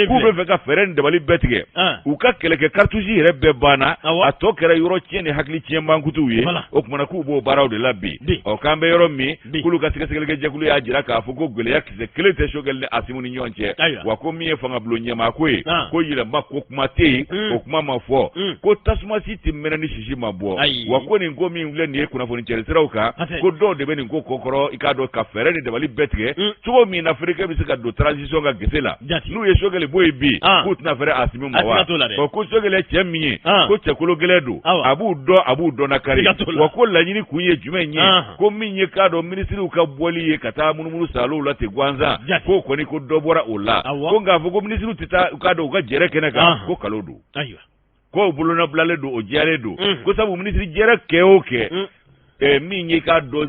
ku be feka feren de bali betige u ka keleke cartouche yere be bana atokere yoro tiene hakli tien mankutu ye o kuma ku bo baraw de labbi o kambe yoro mi kulu ka sikele jekulu ya jira ka fo ko gele yakise kelete Choguel ne Assimi ni nyonche wa ko mi e fanga blo nyema ko ko yɛlɛma ko kuma tɛ yen o kuma ma fɔ ko tasuma si tɛ mɛnɛ ni sisi ma bɔ wa ko nin ko min filɛ nin ye kunnafoni cɛri siraw kan ko dɔw de bɛ nin ko kɔkɔrɔ i k'a dɔn ka fɛɛrɛ ni dabali bɛɛ tigɛ cogo min na Afrique bɛ se ka don transition ka gese la n'u ye Sogɛli bɔ yen bi k'u tɛna fɛɛrɛ Asimi ma wa ko Sogɛli cɛ min ye ko cɛkolo gɛlɛn don a b'u dɔn na kari wa ko laɲini kun ye jumɛn ye ko min ye k'a dɔn minisiriw ka bɔli ye ka taa munumunu salow la ten gansan ko kɔni ko dɔ bɔra o la ko nka fɔ ko minisiriw tɛ taa k'a dɔn u ka jɛrɛ kɛnɛ kan ko kalo don ko bolonabilalen don o diyalen don ko sabu minisiri jɛrɛ kɛ o kɛ min ye k'a dɔn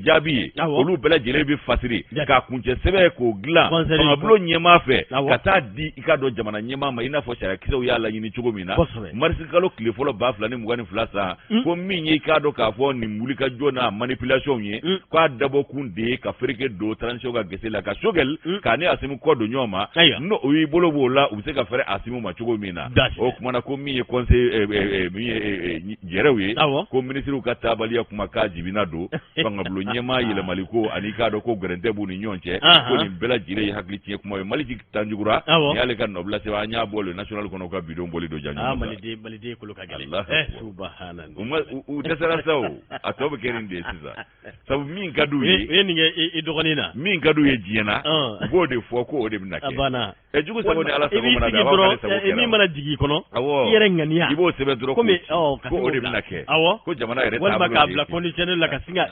jaabi ye olu bɛɛ lajɛlen bɛ fasiri k'a kuncɛ sɛbɛn k'o dilan fangabulon ɲɛmaa fɛ ka taa di i k'a dɔn jamana ɲɛmaa ma i n'a fɔ sariyakisɛw y'a laɲini cogo min na marisi kalo tile fɔlɔ 2022 san ko min ye k'a dɔn k'a fɔ nin wulikajɔ n'a manipulation ye k'a dabɔ kun de ye ka fereke don transition ka gese la ka Sogɛli k'a ni Asimi kɔ don ɲɔgɔn ma n'o y'i bolo b'o la u bɛ se ka fɛrɛ Asimi ma cogo min na o kumana ko min ye conseil min ye jɛrɛw ye ko minisiriw ka taabaliya kuma k'a jibina don fangabulon ɲɛmaa yɛlɛmali ko ani k'a dɔn ko gɛrɛntɛ b'u ni ɲɔgɔn cɛ ko nin bɛɛ lajɛlen ye hakili tiɲɛ kuma ye Maliki Tanjugura ni y'ale ka nɔbila sɛbɛn an y'a bɔ le national kɔnɔ ka bidon boli don janɲɔgɔn Maliden kolo ka gɛlɛn u dɛsɛra sa o a tɔ bɛ kɛ nin de ye sisan sabu min ka d'u ye u ye nin kɛ i dɔgɔnin na min ka d'u ye diɲɛ na u b'o de fɔ ko o de bɛna kɛ jugu sago ni Ala sago mana da i min mana jigin i kɔnɔ i yɛrɛ ŋaniya i b'o sɛbɛn dɔrɔn ko o de bɛna kɛ ko jamana yɛrɛ walima k'a bila conditionnel la ka singa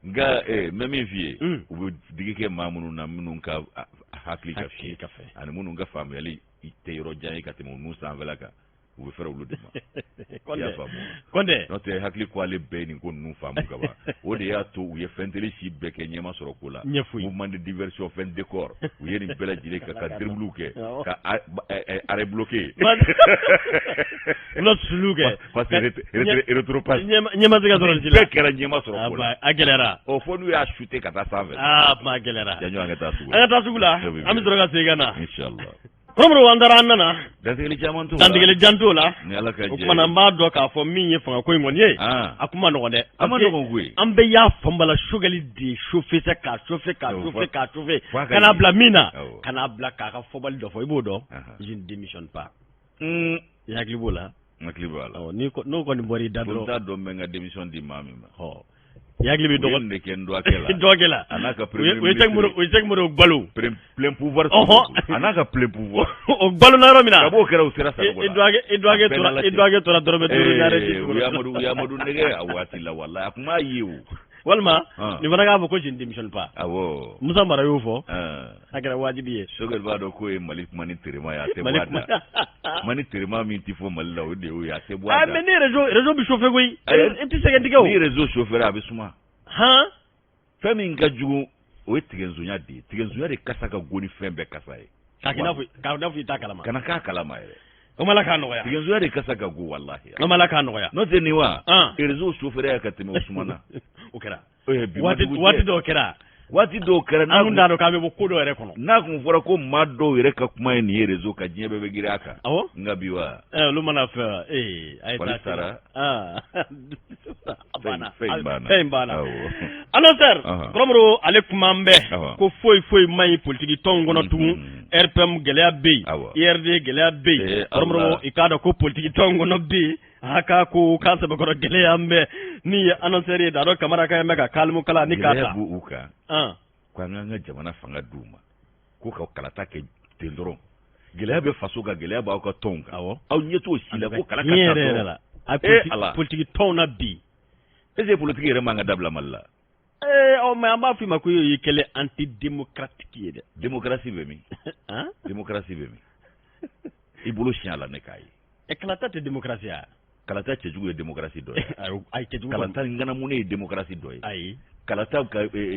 nka n bɛ min f'i ye u bɛ digi kɛ maa minnu na minnu ka hakili ka fiye ani minnu ka faamuyali tɛ yɔrɔ jan ye ka tɛmɛ ninnu sanfɛla kan u bɛ fɛrɛ olu de ma i y'a faamu n'o tɛ hakili ko ale bɛɛ ye nin ko ninnu faamu ka ban o de y'a to u ye fɛn teli si bɛɛ kɛ ɲɛma sɔrɔ ko la mouvement de diversion fɛn décor u ye nin bɛɛ lajɛlen kɛ ka dribble kɛ ka arrêt bloqué sulu kɛ parce que rétropage ɲɛma se ka sɔrɔ bɛɛ kɛra ɲɛma sɔrɔ ko la a gɛlɛyara fo n'u y'a chuté ka taa sanfɛ kuma gɛlɛyara janɲɔ an ka taa sugu la an ka taa sugu la an bɛ sɔrɔ ka segin ka na inchallah Kɔrɔmuru an dara an nana dantigɛli caman t'o la dantigɛli jan t'o la ni Ala ka jɛ o kumana n b'a dɔn k'a fɔ min ye fanga ko in kɔni ye a kuma nɔgɔn dɛ a ma nɔgɔn koyi an bɛɛ y'a fanbala Sogɛli de chauffer k'a chauffer ka n'a bila min na ka n'a bila k'a ka fɔbali dɔ fɔ i b'o dɔn je ne démissionne pas i hakili b'o la n hakili b'a la n'o kɔni bɔra i da dɔrɔn n t'a dɔn n bɛ n ka démission di maa min ma i hakili bɛ dɔgɔ de kɛ n dɔgɔkɛ la a n'a ka premier ministre o ye Sekmoro balo plein pouvoir a n'a ka plein pouvoir o balo na yɔrɔ min na a b'o kɛra o sera sago la i dɔgɔkɛ tora dɔrɔmɛ 5 ɲare u Yamadu nɛgɛ a waati la walahi a kun b'a ye o walima nin fana k'a fɔ ko je ne démissionne pas awɔ Musa Mara y'o fɔ a kɛra wajibi ye Sogɛli b'a dɔn k'o ye Mali kuma ni terema ye a tɛ bɔ a da kuma ni terema min tɛ fɔ Mali la o de y'o ye a tɛ bɔ a da mais ni réseau bɛ chauffer koyi i tɛ sɛgɛn tigɛ o ni réseau chauffer a bɛ suma fɛn min ka jugu o ye tigɛnzonya de ye tigɛnzonya de kasa ka go ni fɛn bɛɛ kasa ye k'a fɔ i t'a kalama kana k'a kalama yɛrɛ o ma la k'a nɔgɔya tigɛnzonya de kasa ka go walahi o ma la k'a nɔgɔya n'o tɛ nin wa réseau chauffer ya ka tɛmɛ o sumana o kɛra waati dɔw kɛra an kun t'a dɔn k'a bɛ bɔ ko dɔ yɛrɛ kɔnɔ n'a kun fɔra ko maa dɔw yɛrɛ ka kuma ye nin ye réseau ka diɲɛ bɛɛ bɛ girin a kan nka bi wa olu mana fɛ a ye taa sara fɛn banna annonceur Kɔrɔmuru ale kuma an bɛɛ ko foyi ma ɲi politique tɔnw kɔnɔ tugun RPM gɛlɛya bɛ yen IRD gɛlɛya bɛ yen Kɔrɔmuru i k'a dɔn ko politique tɔnw kɔnɔ bɛ yen a k'a ko k'a sɛbɛkɔrɔ gɛlɛya an bɛ ni ye annonceur ye Dado Kamara ka mɛn ka kalimu kala ni k'a ta u kan ko an ka jamana fanga d'u ma ko ka kalata kɛ ten dɔrɔn gɛlɛya bɛ faso kan gɛlɛya b'aw ka tɔnw kan aw ɲɛ t'o si la ko kala ka taa dɔrɔn politique tɔnw na bi est-ce que politique yɛrɛ man ka dabila Mali la mais an b'a f'i ma ko ye kɛlɛ anti démocratique ye dɛ démocratie bɛ min démocratie bɛ min i bolo siɲɛ la ne k'a ye kalata tɛ démocratie ya kalata cɛjugu ye démocratie dɔ ye ayi cɛjugu kalata ŋanamunen ye démocratie dɔ ye ayi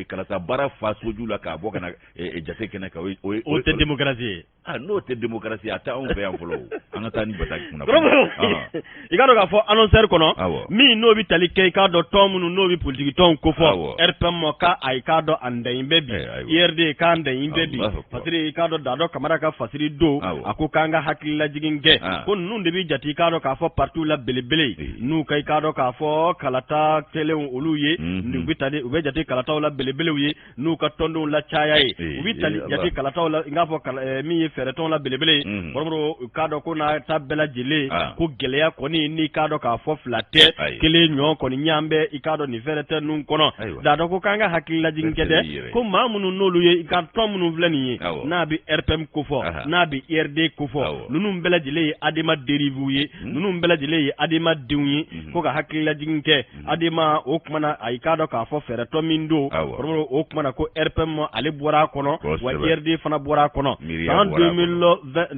kalata baara fa soju la k'a bɔ ka na jate kɛnɛ kan o tɛ démocratie ye n'o tɛ démocratie a tɛ anw fɛ yan fɔlɔ an ka taa ni bataki kunna i k'a dɔn k'a fɔ annonceur kɔnɔ min n'o bɛ tali kɛ i k'a dɔn tɔn minnu n'o bɛ politique tɔnw ko fɔ RPM k'a k'a dɔn a ndayin bɛ bi IRD k'a ndayin bɛ bi parce que i k'a dɔn Dado Kamara ka fasiri don a ko k'an ka hakililajigin kɛ ko ninnu de bɛ jate i k'a dɔn k'a fɔ parti la belebele n'u ka i k'a dɔn k'a fɔ kalata kɛlenw olu ye u bɛ bɛ jate kalataw la belebelew ye n'u ka tɔndenw la caya ye u bɛ tali jate kalataw la n'a fɔ min ye fɛɛrɛtɔnw la belebele ye kɔrɔbɔrɔ k'a dɔn ko n'a ta bɛɛ lajɛlen ko gɛlɛya kɔni n'i k'a dɔn k'a fɔ fila tɛ kelen ɲɔgɔn kɔni ɲan bɛ i k'a dɔn nin fɛɛrɛ tɛ ninnu kɔnɔ daa dɔn ko k'an ka hakili lajigin kɛ dɛ ko maa minnu n'olu ye i ka tɔn minnu filɛ nin ye n'a bɛ RPM ko fɔ n'a bɛ IRD ko fɔ ninnu bɛɛ lajɛlen ye ADEMA dérive ye ninnu bɛɛ lajɛlen ye ADEMA denw ye ko ka hakili lajigin kɛ ADEMA o kumana a i k'a dɔn k'a fɔ fɛɛrɛtɔ min don o kumana ko RPM ale bɔra a kɔnɔ wa IRD fana bɔra a kɔnɔ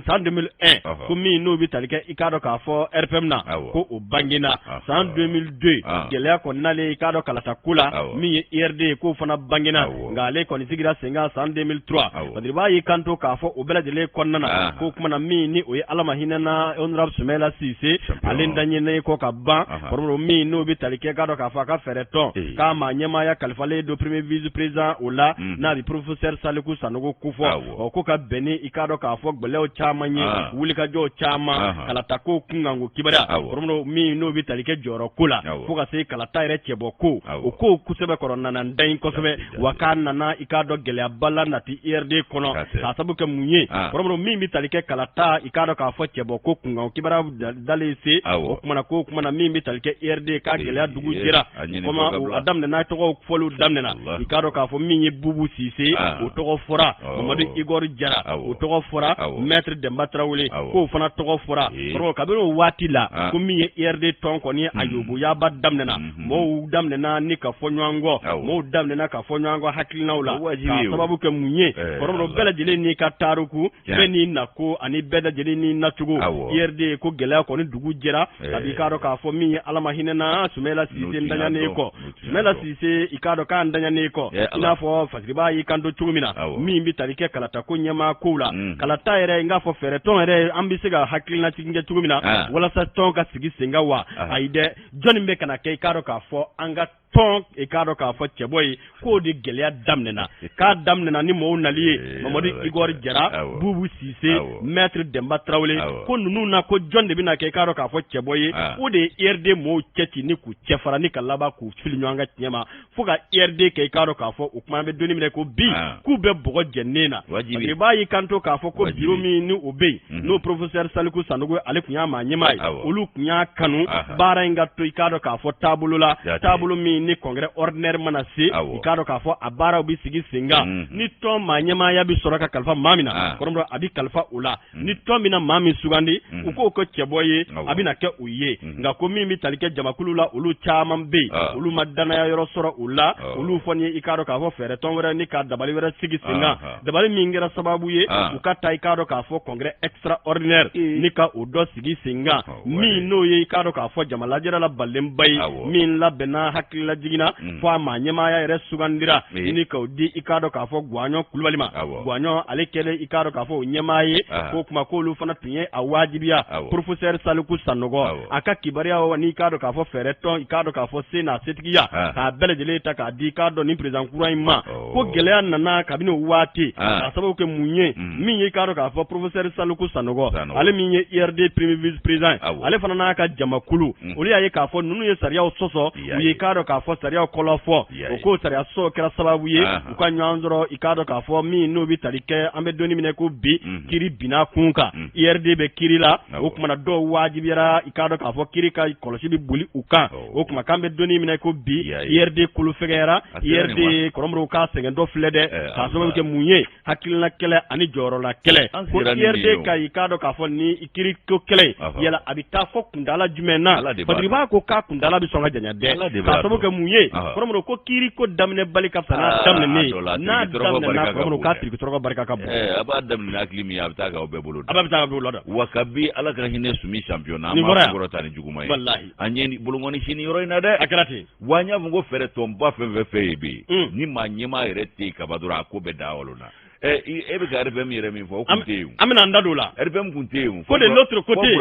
san 2001 ko min n'o bɛ tali kɛ i k'a dɔn k'a fɔ RPM na ko o bangena san 2002 gɛlɛya kɔni n'ale i k'a dɔn kalata ko la min ye IRD ye k'o fana bangena nka ale kɔni sigira sen kan san 2003 parce que b'a y'i kanto k'a fɔ o bɛɛ lajɛlen kɔnɔna na ko kumana min ni o ye Ala ma hinɛ na honorable Soumaïla Cissé ale daɲɛnen kɔ ka ban kɔrɔbɔrɔ min n'o bɛ tali kɛ k'a dɔn k'a fɔ a ka fɛɛrɛtɔn k'a ma ɲɛmaaya kalifalen do premier vice président o la n'a bɛ professeur Saliku Sanogo ko fɔ ko ka bɛn ni i k'a dɔn k'a fɔ gbɛlɛw caman ye wulikajɔw caman kalata ko kunkanko kibaruya kɔrɔbɔrɔ min n'o bɛ tali kɛ jɔyɔrɔ ko la fo ka se kalata yɛrɛ cɛbɔ ko o ko kosɛbɛ kɔrɔ nana da in kosɛbɛ wa k'a nana i k'a dɔn gɛlɛyaba la nati IRD kɔnɔ k'a sabu kɛ mun ye kɔrɔbɔrɔ min bɛ tali kɛ kalata i k'a dɔn k'a fɔ cɛbɔ ko kunkanko kibaruya dalen se o kumana min bɛ tali kɛ IRD k'a gɛlɛya dugu jɛra komi a daminɛna tɔgɔw fɔliw daminɛna i k'a dɔn k'a fɔ min ye Bubu Cissé o tɔgɔ fɔra Mamadu Igor Jara o tɔgɔ fɔra Maître Demba Traoré k'o fana tɔgɔ fɔra kɔrɔ kabini o waati la ko min ye IRD tɔn kɔni a yoboyaba daminɛna mɔɔw daminɛna ni ka fɔ ɲɔgɔn kɔ mɔɔw daminɛna ka fɔ ɲɔgɔn kɔ hakilinaw la k'a sababu kɛ mun ye kɔrɔ bɛɛ lajɛlen n'i ka taariku bɛɛ n'i nako ani bɛɛ lajɛlen n'i nacogo IRD ko gɛlɛya kɔni dugu jɛra kabi i k'a dɔn k'a fɔ min ye Ala ma hinɛ na Soumaïla Cissé daɲanen kɔ Soumaïla Cissé i k'a dɔn k'a daɲanen kɔ i n'a fɔ Fasiriba y'i kanto cogo min na min bɛ tali kɛ kalata ko ɲɛmaa kow la kalata yɛrɛ n k'a fɔ fɛɛrɛtɔn yɛrɛ an bɛ se ka hakilinatigi kɛ cogo min na walasa tɔn ka sigi sen kan wa ayi dɛ jɔnni bɛ ka na kɛ i k'a dɔn k'a fɔ an ka tɔn i k'a dɔn k'a fɔ cɛbɔ ye k'o de gɛlɛya daminɛna k'a daminɛna ni mɔɔw nali ye Mamadu Igor Jara Bubu Cissé Maître Demba Traoré ko ninnu na ko jɔn de bɛ na kɛ i k'a dɔn k'a fɔ cɛbɔ ye o de ye IRD mɔɔw cɛ ci ni k'u cɛ fara ni ka laban k'u fili ɲɔgɔn ka tiɲɛ ma fo ka IRD kɛ i k'a dɔn k'a fɔ o kuma bɛ donnin minɛ ko bi k'u bɛ bɔgɔ jɛnnen na parce que b'a y'i kanto k'a fɔ ko bureau min ni o bɛ yen n'o professeur Saliku Sanogo ale tun y'a maa ɲɛmaa ye olu tun y'a kanu baara in ka to i k'a dɔn k'a fɔ taabolo la taabolo min ni congrès ordinaire mana se i k'a dɔn k'a fɔ a baaraw bɛ sigi sen kan ni tɔn maa ɲɛmaaya bɛ sɔrɔ ka kalifa maa min na kɔrɔbɔrɔ a bɛ kalifa o la ni tɔn bɛna maa min sugandi u k'o kɛ cɛbɔ ye a bɛna kɛ u ye nka ko min bɛ tali kɛ jamakulu la olu caman bɛ yen olu ma danaya yɔrɔ sɔrɔ u la olu fɔ ni i k'a dɔn k'a fɔ fɛɛrɛtɔn wɛrɛ ni ka dabali wɛrɛ sigi sen kan dabali min kɛra sababu ye u ka taa i k'a dɔn k'a fɔ congrès extraordinaire ni ka o dɔ sigi sen kan min n'o ye i k'a dɔn k'a fɔ jama lajɛra la balenba ye min labɛnna hakilila jiginna fɔ a maa ɲɛmaaya yɛrɛ sugandira ni k'o di i k'a dɔn k'a fɔ Guwaɲɔ Kulubali ma Guwaɲɔ ale kɛlen i k'a dɔn k'a fɔ o ɲɛmaa ye k'o kuma k'olu fana tun ye a wajibiya professeur Saliku Sanogo a ka kibaruya n'i k'a dɔn k'a fɔ fɛɛrɛtɔn i k'a dɔn k'a fɔ se n'a setigiya k'a bɛɛ lajɛlen ta k'a di i k'a dɔn ni président kura in ma ko gɛlɛya nana kabini o waati k'a sababu kɛ mun ye min ye i k'a dɔn k'a fɔ professeur Saliku Sanogo ale min ye IRD premier vice président ale fana n'a ka jamakulu olu y'a ye k'a fɔ ninnu ye sariyaw sɔsɔ u ye i k'a dɔn k'a fɔ sariyaw kɔlɔ fɔ o ko sariya sɔsɔ kɛra sababu ye u ka ɲɔgɔn sɔrɔ i k'a dɔn k'a fɔ min n'o bɛ tali kɛ an bɛ donnin minɛ ko bi kiri binna kun kan IRD bɛ kiri la o kumana dɔw wajibiyara i k'a dɔn k'a fɔ kiri ka kɔlɔsi bɛ boli u kan o kuma k'an bɛ donnin minɛ ko bi IRD kolo fɛgɛyara IRD kɔrɔmɔrɔw k'a sɛgɛn dɔ filɛ dɛ k'a sababu kɛ mun ye hakilina kɛlɛ ani jɔyɔrɔla kɛlɛ ko IRD ka i k'a dɔn k'a fɔ ni kiri ko kɛlɛ yala a bɛ taa fɔ kundala jumɛn na parce que i b'a ko k'a kundala bɛ sɔn ka janya dɛ k'a sababu kɛ mun ye kɔrɔmɔrɔw ko kiri ko daminɛ bali ka fisa n'a daminɛnen n'a daminɛna kɔrɔmɔrɔw k'a tigi tɔrɔ barika ka bon a b'a daminɛ hakili min a bɛ taa k'aw bɛɛ bolo a bɛ taa k'aw bɛɛ bolo wa kabi Ala ka hinɛ Sumi champion na an b'a kɔrɔ ta ni juguman ye wallahi an ɲɛ bolomani sini yɔrɔ in na dɛ a kɛra ten wa n y'a fɔ ko fɛɛrɛ tɔnba fɛn fɛn fɛ yen bi ni maa ɲɛmaa yɛrɛ tɛ yen kaba dɔrɔn a ko bɛ da wolo na e be ka RPM yere min fo kunteyu amina ndadula RPM kunteyu ko de l'autre côté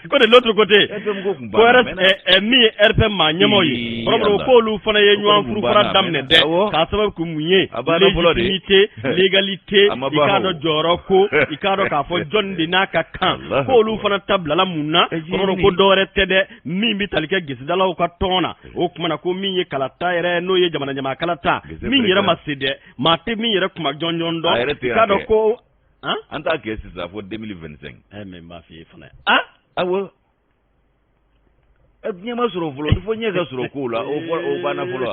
ko de l'autre côté RPM ko ko mi RPM ma nyamo yi problème ko lu fana ye nyuan furu fara damne de ka sabab ku munye légalité ikado joroko ikado ka fo jondi naka kan ko lu fana tabla la munna ko dore tede mi bi talike gisidala ko tona o kuma na ko mi ye kalata yere no ye jamana jama kalata mi yere maside ma te mi yere kuma jonjon do ikado ko anta kesi ça pour 2025 mais ma fille fana awo nyama soro folo fo nyega soro kula o bana folo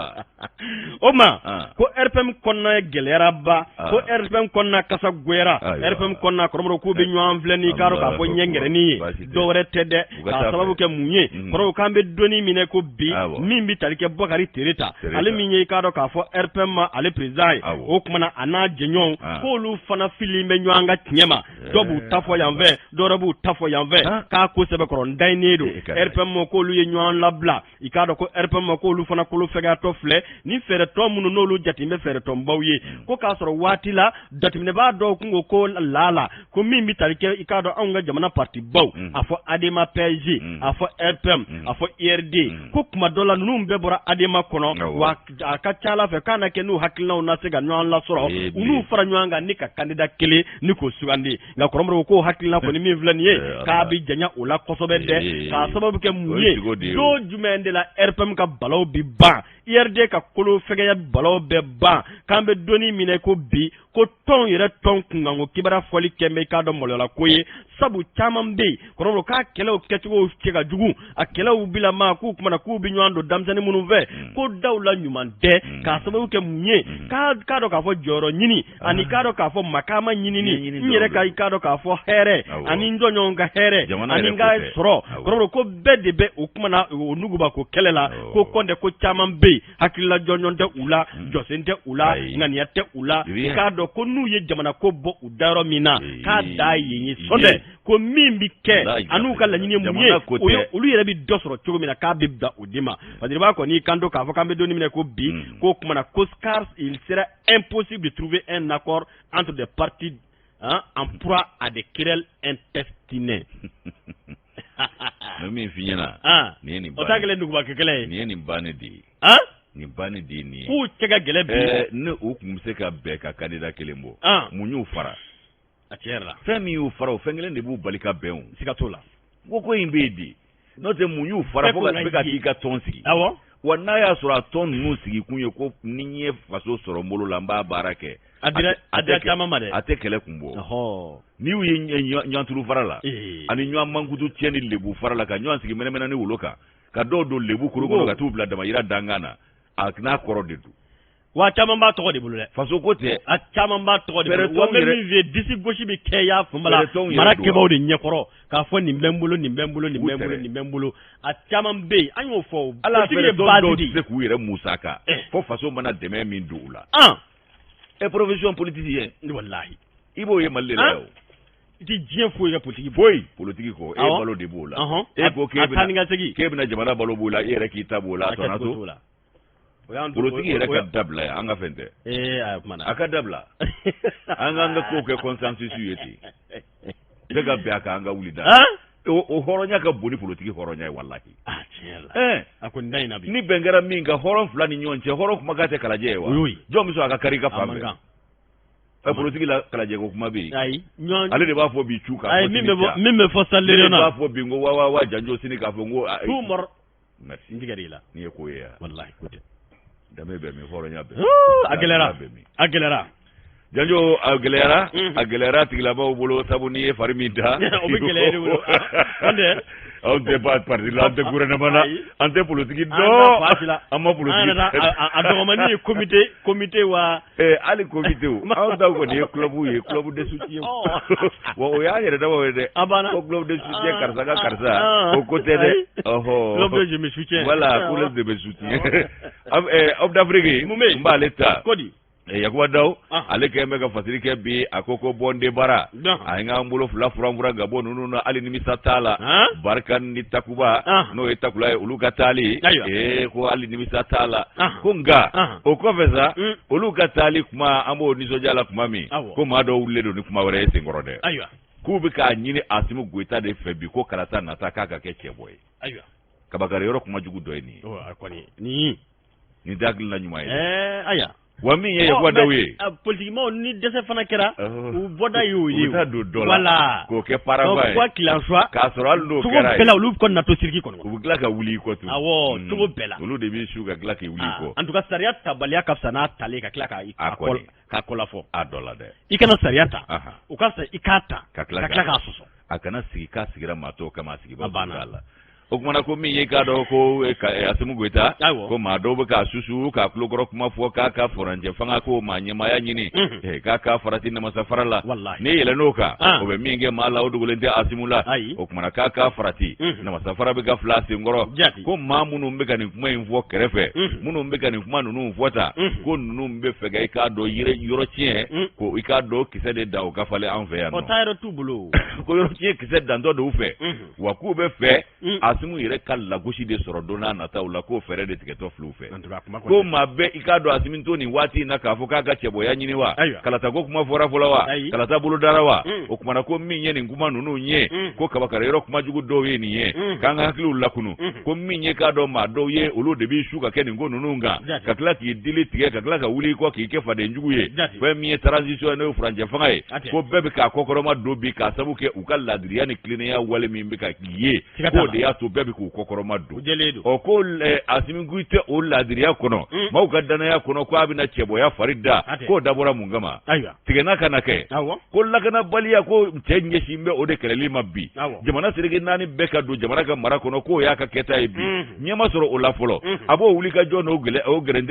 o ma ko RPM konna gelera ba ko RPM konna kasa gwera RPM konna koromro ko be nywan fleni karo ka fo nyengere ni do retede ka sababu ke munye koro kambe doni mine ko bi mimbi talike Bokari Tereta ale minye karo ka fo RPM ale president o kuma na ana jenyon ko lu fana filime nywanga nyema dobu tafo yanve do rabu tafo yanve ka ko sebe koron dainedo RPM ko lu ye nywan labla ikado ko RPM ko lu fana ko lu fega to fle ni fere to munu no lu jatimbe fere to mbawye ko ka soro wati la datimne ba do ko lala ko mimbi talike ikado anga jamana parti baw afo adema PG afo RPM afo IRD ko kuma dola nunu be bora adema kono wa akachala fe kana ke nu hakilna una sega nywan la soro unu fara nywanga ni ka candidat kele ni ko sugandi nga koromro ko hakilna ko ni mi vlaniye ka bi janya ula kosobe de ka sababu ke munye do jumende la RPM ka balaw bi ba IRD ka kolo fege ya balaw be ba kambe doni mine ko bi ko ton yere ton kungango kibara foli kembe ka do molola koye sabu chaman be koromro ka kele o ketugo kega jugu akele u bila ma ku kuma na ku bi nywando damsani munu ve ko dawla nyumande ka sababu ke munye ka do ka fo joro nyini ani ka do ka fo makama nyini ni nyere ka do ka fo here ani ndonyo nga here ani nga soro koromro ko bedde be o kuma na onuguba ko kelela ko konde ko chaman be hakilla jonyonte ula josente ula nganiyate ula ka do ko nuye jamana ko bo udaro mina ka dayi sonde ko mimbi ke anu kala nyini munye olu yere bi dosoro chogo mina ka bibda udima padiri ba ko ni kando ka fo kambe doni mina ko bi ko kuma na ko scars il sera impossible de trouver un accord entre des parties en proie à des querelles intestines. Mimi finyana ni ni otagele nduguba kekele ni bani di ni bani di ni ku tega gele bi ne o kumseka beka candidat kelembo munyu fara atierra femi u fara o fengele ne bu balika beun sikatola goko imbedi no te munyu fara foka beka tika tonsi awo wana ya sura ton nu sigi kunye ko ninye faso soro mbolo lamba barake adira chama made atekele kumbo ni uye nyanturu farala ani nywa mangutu tieni lebu farala ka nywa sigi menemena ni uloka ka do lebu kurugo ka tu blada mayira dangana akna koro dedu wa chama mba to de bulule faso kote a chama mba to de bulule wa memi vie disi goshi bi keya fumala marake bawo de nyekoro ka fo ni mbembulo a chama mbe anyo fo ala fere do se ku yere musaka fo faso mana deme min dula et profession politicien wallahi ibo ye malela yo ti jien fo ye politique ko e balo de bola e ko ke bina jamana balo bola e reki tabola to na to politique yere ka dabla anga fente mana aka dabla anga ko ke consensus yeti daga be aka anga wulida o horonya ka boni politique horonya wallahi tiela akon dai nabi ni bengara minga horon fulani nyonche horo kuma gate kalaje wa jomi so aka karika fambe politique la kalaje ko kuma bi ai nyon ale de ba fo bi chuka ai mime fo salere na ba fo bingo wa janjo sini ka fo ngo tumor merci ndigarila ni ko ya wallahi kote dame be mi horonya be agelera janjo agelera tigla ba bolo sabuni e farmita obigelere bolo ande on te pas parti là de gouvernement ante politique do amma politique adogomani comité wa ali comité on da ko ni club de soutien wo ya yere da wo de ko club de soutien karsa au côté de club de soutien voilà club de soutien of d'Afrique mba l'état kodi Yakuba Daw ale kembe ka fasiri ke bi akoko bonde bara ainga mbulo fula fura gabo nunu na ali nimisa tala barkan ni takuba no etakula ulu katali ko ali nimisa tala kunga okofeza ulu katali kuma ambo nisojala kuma mi ko mado uledo ni kuma wore singorode kubi ka nyini Asimu Goita de febi ko karata nataka ka ke cheboy kabakari yoro kuma jugu doyni akwani ni dagli na nyuma wami ye Yakuba Daw ye politiquement ni dese fana kera ou boda yo voilà ko ke paraba quoi qu'il en soit ka soral no kera bela ulu kon na to sirki kon ko gla ka wuli ko to awo to bela ulu de bi shuga gla ka wuli ko en tout cas sariya tabalia ka sana tale ka kla ka kola fo adola de ikana sariyata o ka sa ikata ka kla soso akana sigira mato kama sigi babala okumana ko mi ye ka do ko Asimu Goita ko ma do ka susu ka klogoro kuma fo ka foranje fanga ko ma nyema ya nyini ka farati na masafarala ne yele noka o be minge mala o dugulente Asimula okumana ka farati na masafara be ka flasi ngoro ko ma munu mbe kan kuma info kerefe munu mbe kan kuma nunu fota ko nunu mbe fega ka do yoro chien ko ka do kisede da o ka fale anfe ya no o tayro tubulo ko yoro chien kisede da ndo do fe wa ku be fe Asimu yere kala goshi de soro dona nata ula ko fere de tiketo flufe ko mabe ikado Asimu to ni wati na ka foka ka chebo ya nyini wa kala ta ko kuma fora fola wa kala ta bulu dara wa o kuma na ko minye ni nguma nunu nye ko kabakare yero kuma jugu do ye ni ye kanga haklu lakunu ko minye kado ma do ye ulu de bi shuka ken ngo nununga kakla ki dili tige kakla ka wuli ko ki ke fade njugu ye fe minye transition no franje fangai ko bebe ka kokoro ma do bi ka sabuke ukalla adriani kline ya wale mimbe ka ye ko de ya to bebe ku kokoro madu o ko Asimu Goita o ladiriya kono ma u gadana ya kono ko abina chebo ya farida ko dabora mungama tigena kana ke ko lagana baliya ko tenye shimbe o de keleli mabbi jamana sirige nani beka do jamana ka mara kono ko ya ka keta ibi nyama soro o la folo abo wuli ka jono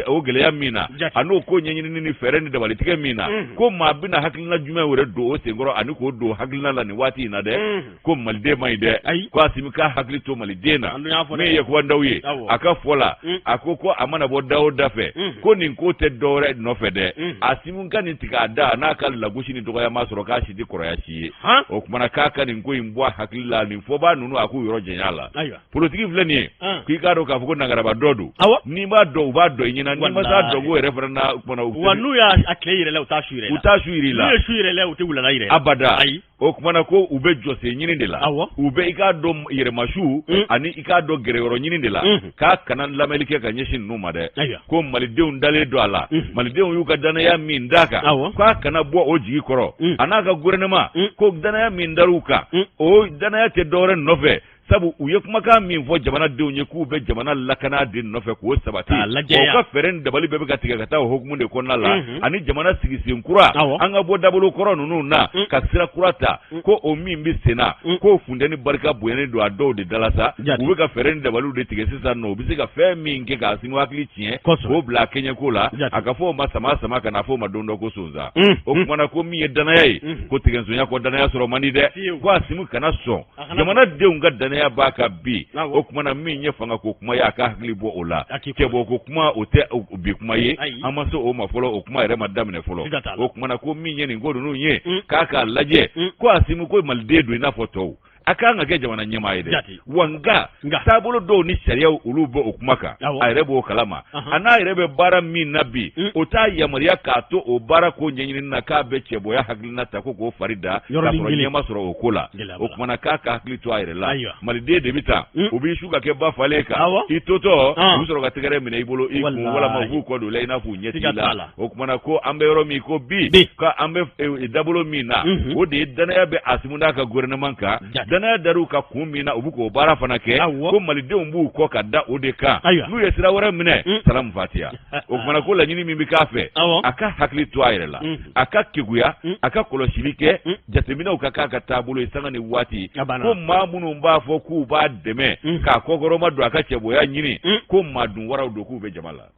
o gele ya mina anu ko nyenyi ni fereni de balitike mina ko mabina hakilina jume wore do o sengoro ani ko do hakilina la ni wati na de ko malde mai de ko Asimu ka hakilito malidena me Yakuba Daw ye aka fola akoko amana bo Daw dafe ko nin ko te dore no fede Asimu kan tika da na ka lagushi ni to ya masoro ka shi di koro ya shi o kuma ka nin ko imbo hakilla ni fo ba nunu aku yoro jenyala politiki vleni ki ka do ka fuko na garaba dodu ni ba do nyina ni ma sa do go referenda kuma wanu ya akleire le utashuire la ni shuire le utewula na ire abada o kuma na ko ube jose nyini de la ube ika do yere mashu ani ika do gereyoro nyini de la ka kanan lamelike ka nyeshin numa de ko malideun dale do ala malideun yuka dana ya min daka ka kana bo oji koro anaka gouvernement ko dana ya min daruka o dana ya te dore nove sabu uye kuma ka min fo jamana de unye ku be jamana lakana de nofe ko sabati o ka feren de bali be ga tiga kata hukumu de konna la ani jamana sigisi nkura anga bo dabulu koro nunu na ka sira kurata ko o min bi sena ko fundeni barka boyene do ado de dalasa ube ka feren de balu de tiga sisa no bi ka fe min ke ka Asimu akli tie ko bla Kenya ko la aka fo masama kana fo madondo ko sunza o kuma na ko mi dana yai ko tiga nsonya ko dana ya soro mani de ko Asimu kana so jamana de unga dana ya baka bi o kuma na min ye fanga ko kuma ya ka hakli bo ola ke bo ko kuma o te bi kuma ye ama so o ma folo o kuma ere madam ne folo o kuma na ko min ye ni ngodo no ye ka laje ko Asimu ko malde do na foto aka nga ke jamana nyema ide wanga sabulu do ni sharia ulubo okumaka airebo kalama ana airebe bara min nabi ota yamariya ka to o bara ko nyenyin na ka be chebo ya haglina ta ko farida ka pro nyema soro okola okumana ka hakli to airela malide de bita obi shuga ke ba faleka itoto usoro ka tegere mine ibolo iku wala mavu ko do leina fu nyeti la okumana ko ambe romi ko bi ka ambe dabulo mina o de dana ya be Asimu na ka gouvernement ka dana daru ka kumina ubuko bara fana ke ko malide umbu ko kadda odeka nu yesira wara mine salam fatia o kuma ko la nyini mimi kafe aka hakli to ayrela aka kiguya aka koloshilike jatemina ukaka ka tabulo isanga ni wati ko mamunu mba fo ku ba deme ka kokoro madu aka chebo ya nyini ko madu wara do ku be jamala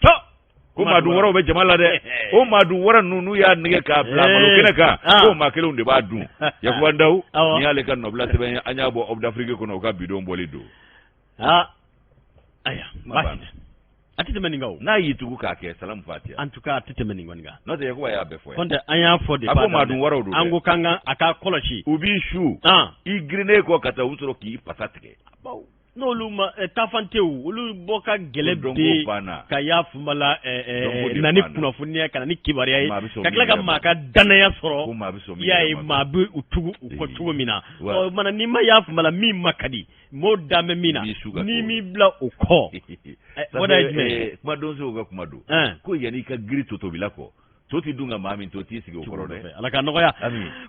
ko madu wara be jamala de o madu wara nunu ya nige ka bla malokene ka ko makele unde ba du Yakuba Daw ni ale kan no bla sebe anya bo of d'Afrique ko no ka bidon bolido aya basi tete meninga n'a y'i tugu k'a kɛ salam fatiha en tout cas tete meninga nga n'o tɛ ko y'a bɛɛ fɔ konde an y'a fɔ de a ko maa dun waraw don an ko kanga aka kɔlɔsi u b'i su i girinnen kɔ ka taa u sɔrɔ k'i pasa tigɛ n'olu ma tafantew olu bɔ ka gɛlɛ de ka y'a fumala na ni kunnafoniya ka na ni kibaruya ye ka tila ka maa ka danaya sɔrɔ y'a ye maa bɛ u tugu u kɔ cogo min na ɔ mana n'i ma y'a fumala min ma ka di m'o danbɛ min na n'i m'i bila o kɔ o da ye jumɛn ye kumadonsow ka kuma don ko yan'i ka giri totobila kɔ to ti dun ka maa min to t'i sigi o kɔrɔ dɛ ala ka nɔgɔya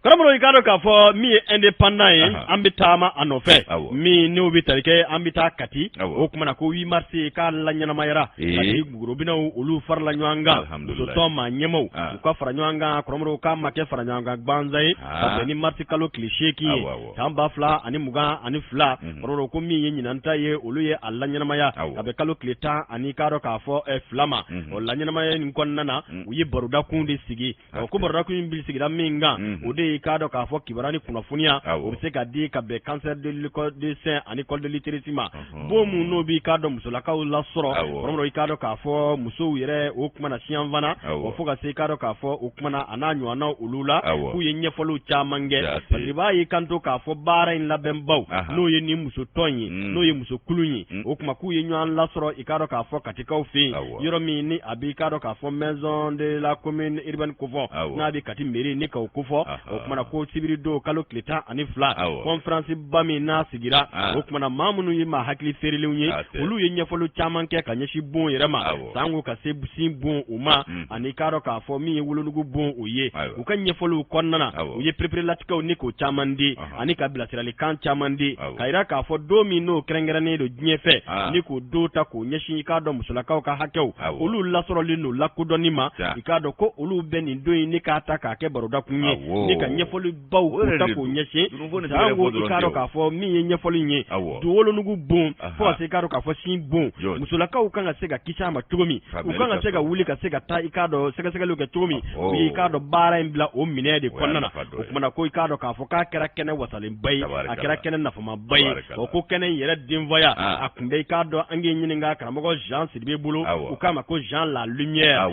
karamɔgɔ i k'a dɔn k'a fɔ min ye indépendant ye an bɛ taama a nɔfɛ min n'o bɛ tali kɛ an bɛ taa Kati o kumana ko 8 mars k'a la ɲɛnamayara Kati gorobinaw olu farala ɲɔgɔn kan musotɔn maa ɲɛmaw u ka fara ɲɔgɔn kan karamɔgɔ k'a ma kɛ fara ɲɔgɔn kan gansan ye ka bɛn ni mars kalo tile 8 ye san 2022 karamɔgɔ ko min ye ɲinan ta ye olu ye a la ɲɛnamaya ka bɛn kalo tile 10 ani k'a dɔn k'a fɔ 2 ma o la ɲɛnamaya nin kɔnɔna na u ye baroda kun de sigi ko baroda kun bi sigira min kan o de ye k'a dɔn k'a fɔ kibaruya ni kunnafoniya o bɛ se ka di ka bɛn cancer de l'école de sein ani école de littératie ma bon mun n'o b'i k'a dɔn musolakaw lasɔrɔ karamɔgɔ i k'a dɔn k'a fɔ musow yɛrɛ o kumana siyan fana o fo ka se k'a dɔn k'a fɔ o kumana a n'a ɲɔgɔnnaw olu la k'u ye ɲɛfɔliw caman kɛ parce que i b'a ye kanto k'a fɔ baara in labɛnbaw n'o ye ni musotɔn ye n'o ye musokulun ye o kuma k'u ye ɲɔgɔn lasɔrɔ i k'a dɔn k'a fɔ Katikaw fɛ yen yɔrɔ min ni a b'i k'a dɔn k'a fɔ maison de la commune urbaine kofɔ n'a bɛ Kati mairie ni k'o kofɔ o kumana ko sibiri don kalo tile 12 conférence ba min n'a sigira o kumana maa minnu ye maa hakili feerelenw ye olu ye ɲɛfɔliw caman kɛ ka ɲɛsin bon yɛrɛ ma sango ka se sin bon u ma ani k'a dɔn k'a fɔ min ye wolonugu bon u ye u ka ɲɛfɔliw kɔnɔna na u ye pereperelatigɛw ni k'o caman di ani ka bilasiralikan caman di ka yira k'a fɔ don min n'o kɛrɛnkɛrɛnnen don diɲɛ fɛ ni k'o don ta k'o ɲɛsin i k'a dɔn musolakaw ka hakɛw olu lasɔrɔlen don lakodɔnni ma i k'a dɔn ko olu bɛ nin don in ni k'a ta k'a kɛ baroda kun ye ni ka ɲɛfɔli baw k'o ta k'o ɲɛsin sango i k'a dɔn k'a fɔ min ye ɲɛfɔli in ye du wolonugu bon fo ka se k'a dɔn k'a fɔ sin bon musolakaw kan ka se ka kisi a ma cogo min u kan ka se ka wuli ka se ka taa i k'a dɔn sɛgɛsɛgɛliw kɛ cogo min u ye i k'a dɔn baara in bila o minɛ de kɔnɔna na o kumana ko i k'a dɔn k'a fɔ k'a kɛra kɛnɛ wasalenba ye a kɛra kɛnɛ nafamaba ye o ko kɛnɛ in yɛrɛ denfaya a kun bɛ i k'a dɔn an k'i ɲininka karamɔgɔ Jean Sidibe bolo u k'a ma ko Jean la lumière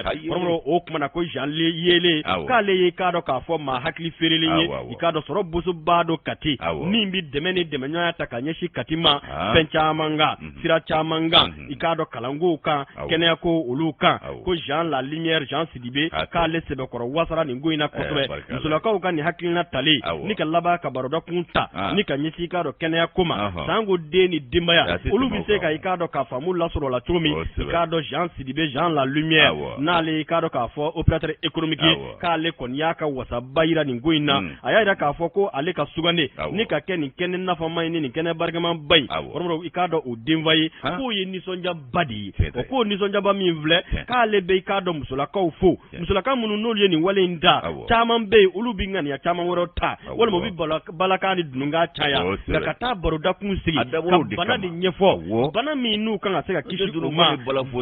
karamɔgɔ o kumana ko Jean yele k'ale ye i k'a dɔn k'a fɔ maa hakili feerelen ye i k'a dɔn sɔrɔ bosoba dɔ Kati min bi dɛmɛ ni dɛmɛɲɔgɔnya ta ka ɲɛsin Kati ma fɛn caman kan sira caman kan i k'a dɔn kalankow kan kɛnɛya ko olu kan ko Jean la lumière Jean Sidibe k'ale sɛbɛkɔrɔ wasara nin ko in na kosɛbɛ musolakaw ka nin hakilina tali ni ka laban ka baroda kun ta ni ka ɲɛsin i k'a dɔn kɛnɛya ko ma sango den ni denbaya olu bɛ se ka i k'a dɔn k'a faamu lasɔrɔ la cogo min i k'a dɔn Jean Sidibe Jean la lumière n'ale i k'a dɔn k'a fɔ opérateur économique k'ale kɔni y'a ka wasaba yira nin ko in na a y'a yira k'a fɔ ko ale ka sugande ni ka kɛ nin kɛnɛ nafama ye ni nin kɛnɛ barikama ba in i k'a dɔn o denfa ye k'o ye nisɔndiyaba de ye o k'o nisɔndiyaba min filɛ k'ale bɛ i k'a dɔn musolakaw fo musolaka minnu n'olu ye nin wale in da caman bɛ yen olu bɛ ŋaniya caman wɛrɛw ta walima u bɛ balakan ni dununkan caya nka ka taa barodakun sigi ka bana de ɲɛfɔ bana min n'u kan ka se ka kisi u ma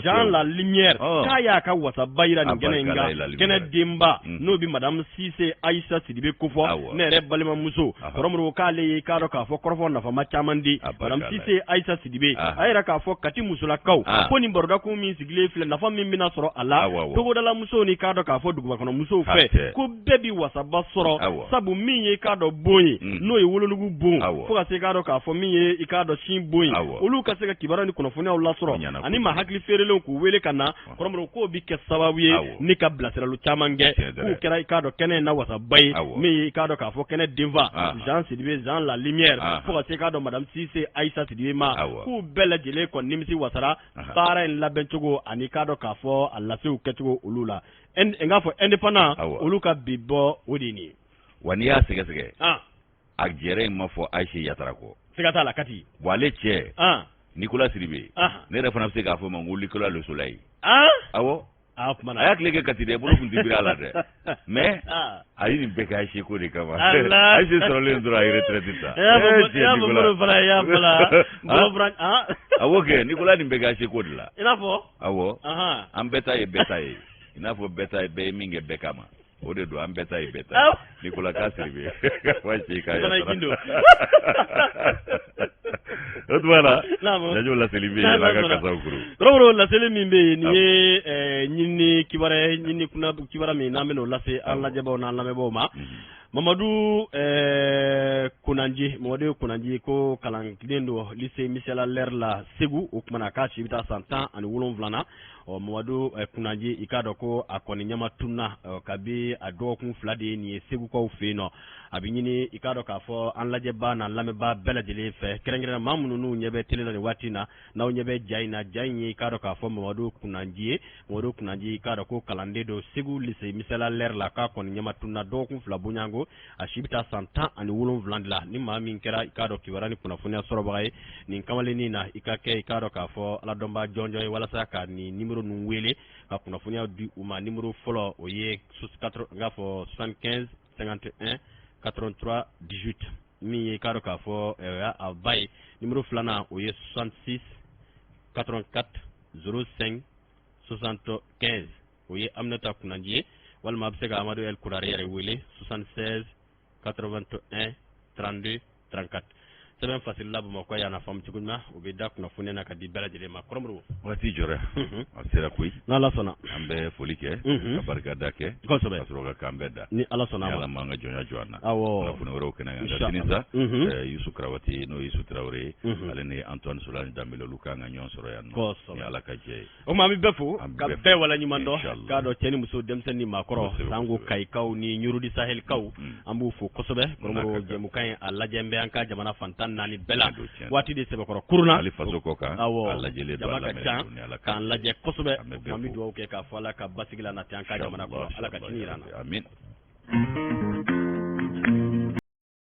Jean la lumière k'a y'a ka wasaba yira nin kɛnɛ in kan kɛnɛ denba n'o bɛ madame Cissé Aïssa Sidibe kofɔ ne yɛrɛ balimamuso kɔrɔmɔrɔ k'ale ye k'a dɔn k'a fɔ kɔrɔfɔ nafama caman di madame Cissé Aïssa Sidibe a yɛrɛ k'a fɔ Kati musolakaw ko nin barodakun min sigilen filɛ nafa min bɛna sɔrɔ a la togodala musow ni k'a dɔn k'a fɔ dugubakɔnɔ musow fɛ ko bɛɛ bi wasaba sɔrɔ sabu min ye k'a dɔn bon ye n'o ye wolonugu bon fo ka se k'a dɔn k'a fɔ min ye i k'a dɔn sin bon ye olu ka se ka kibaruya ni kunnafoniyaw lasɔrɔ ani maa hakili feerelenw k'u wele ka na kɔrɔmɔrɔ k'o bi kɛ sababu ye ni ka bilasiraliw caman kɛ k'u kɛra i k'a dɔn kɛnɛ in na wasaba ye min ye i k'a dɔn k'a fɔ kɛnɛ denfa Jean Sidibe Jean la lumière fo ka se k'a dɔn madame Cissé Aïssa Sidibe ma k'u bɛɛ lajɛlen kɔni nimisi wasara baara in labɛncogo ani k'a dɔn k'a fɔ a lasew kɛcogo olu la n k'a fɔ indépendant olu ka bi bɔ o de ye nin ye wa n'i y'a sɛgɛsɛgɛ a jɛrɛ in ma fɔ Ayise Yatara kɔ siga t'a la Kati wa ale cɛ Nicolas Sidibe ne yɛrɛ fana bɛ se k'a fɔ ma ko Nicolas le Soleil awɔ a y'a tile kɛ Kati dɛ bolo tun tɛ biri a la dɛ mais a ye nin bɛɛ kɛ Ayise ko de kama Ayise sɔrɔlen dɔrɔn a ye retraite ta awɔ kɛ Nicolas nin bɛɛ kɛ Ayise ko de la i n'a fɔ awɔ an bɛɛ ta ye bɛɛ ta ye i n'a fɔ bɛɛ ta ye bɛɛ ye min kɛ bɛɛ kama o de don an bɛɛ ta ye bɛɛ ta Nicolas ka Sidibe wa ci ka Voilà. Radio la Selibe la ka kuru. Robro la Selibe ni ni kibare ni kuna kibara mi na meno la se alla jabo na la mebo ma. Mamadou Kunanji ko kalan kidendo lycée Michel Aller la Segu o kuma na ka chibita 100 ani wolonvlana o Mamadou Kunanji ikado ko akoni nyama tunna kabi adokun flade ni Segu ko feno abinyini ikado ka fo an laje ba na lameba beladele fe kerengere mamunu nu nyebe tele na watina na nyebe jaina jainyi ikado ka fo Mamadou Kunanji ikado ko kalande do Segu lycée Michel Aller la ka koni nyama tunna dokun flabunyango ashibita 100 ani wolonvlandla ni mami kera ikado kiwarani kuna funia sorobaye ni kamale ni na ikake ikado ka fo ala domba jonjo wala saka ni numero nu wele ka kuna funia du uma numero folo oye 4 ngafo 75 51 83 18 mi ikado ka fo a bay numero flana oye 66 84 05 75 oye amnata kunanji wal mabsega Amadou El Kourari yare wele 76 81 32 34 c'est même facile là bu ko yana fam ci gudma o be dak na funena ka di beladele ma kromru wati jore asira kuy na la sona ambe folike ka barka dake ko sobe asroga kambeda ni ala sona ala manga jonya joana awo na funu woro kana ngada tinisa Yusuf Krawati no Yusuf Traoré alene Antoine Solani Dambelo Lukanga nyon soro yan ko sobe ala ka je o mami befu ka be wala nyimando ka do teni muso demsen ni makoro sango kai kaw ni nyurudi sahel kaw ambu fu ko sobe kromru je mu kay alla jembe anka jamana fantan nani bela wati de sebe koro kuruna ali faso koka alla jele do alla mel kan la je kosobe mami do ke ka fala ka basigila na tanka jamana ko ala ka tinirana amin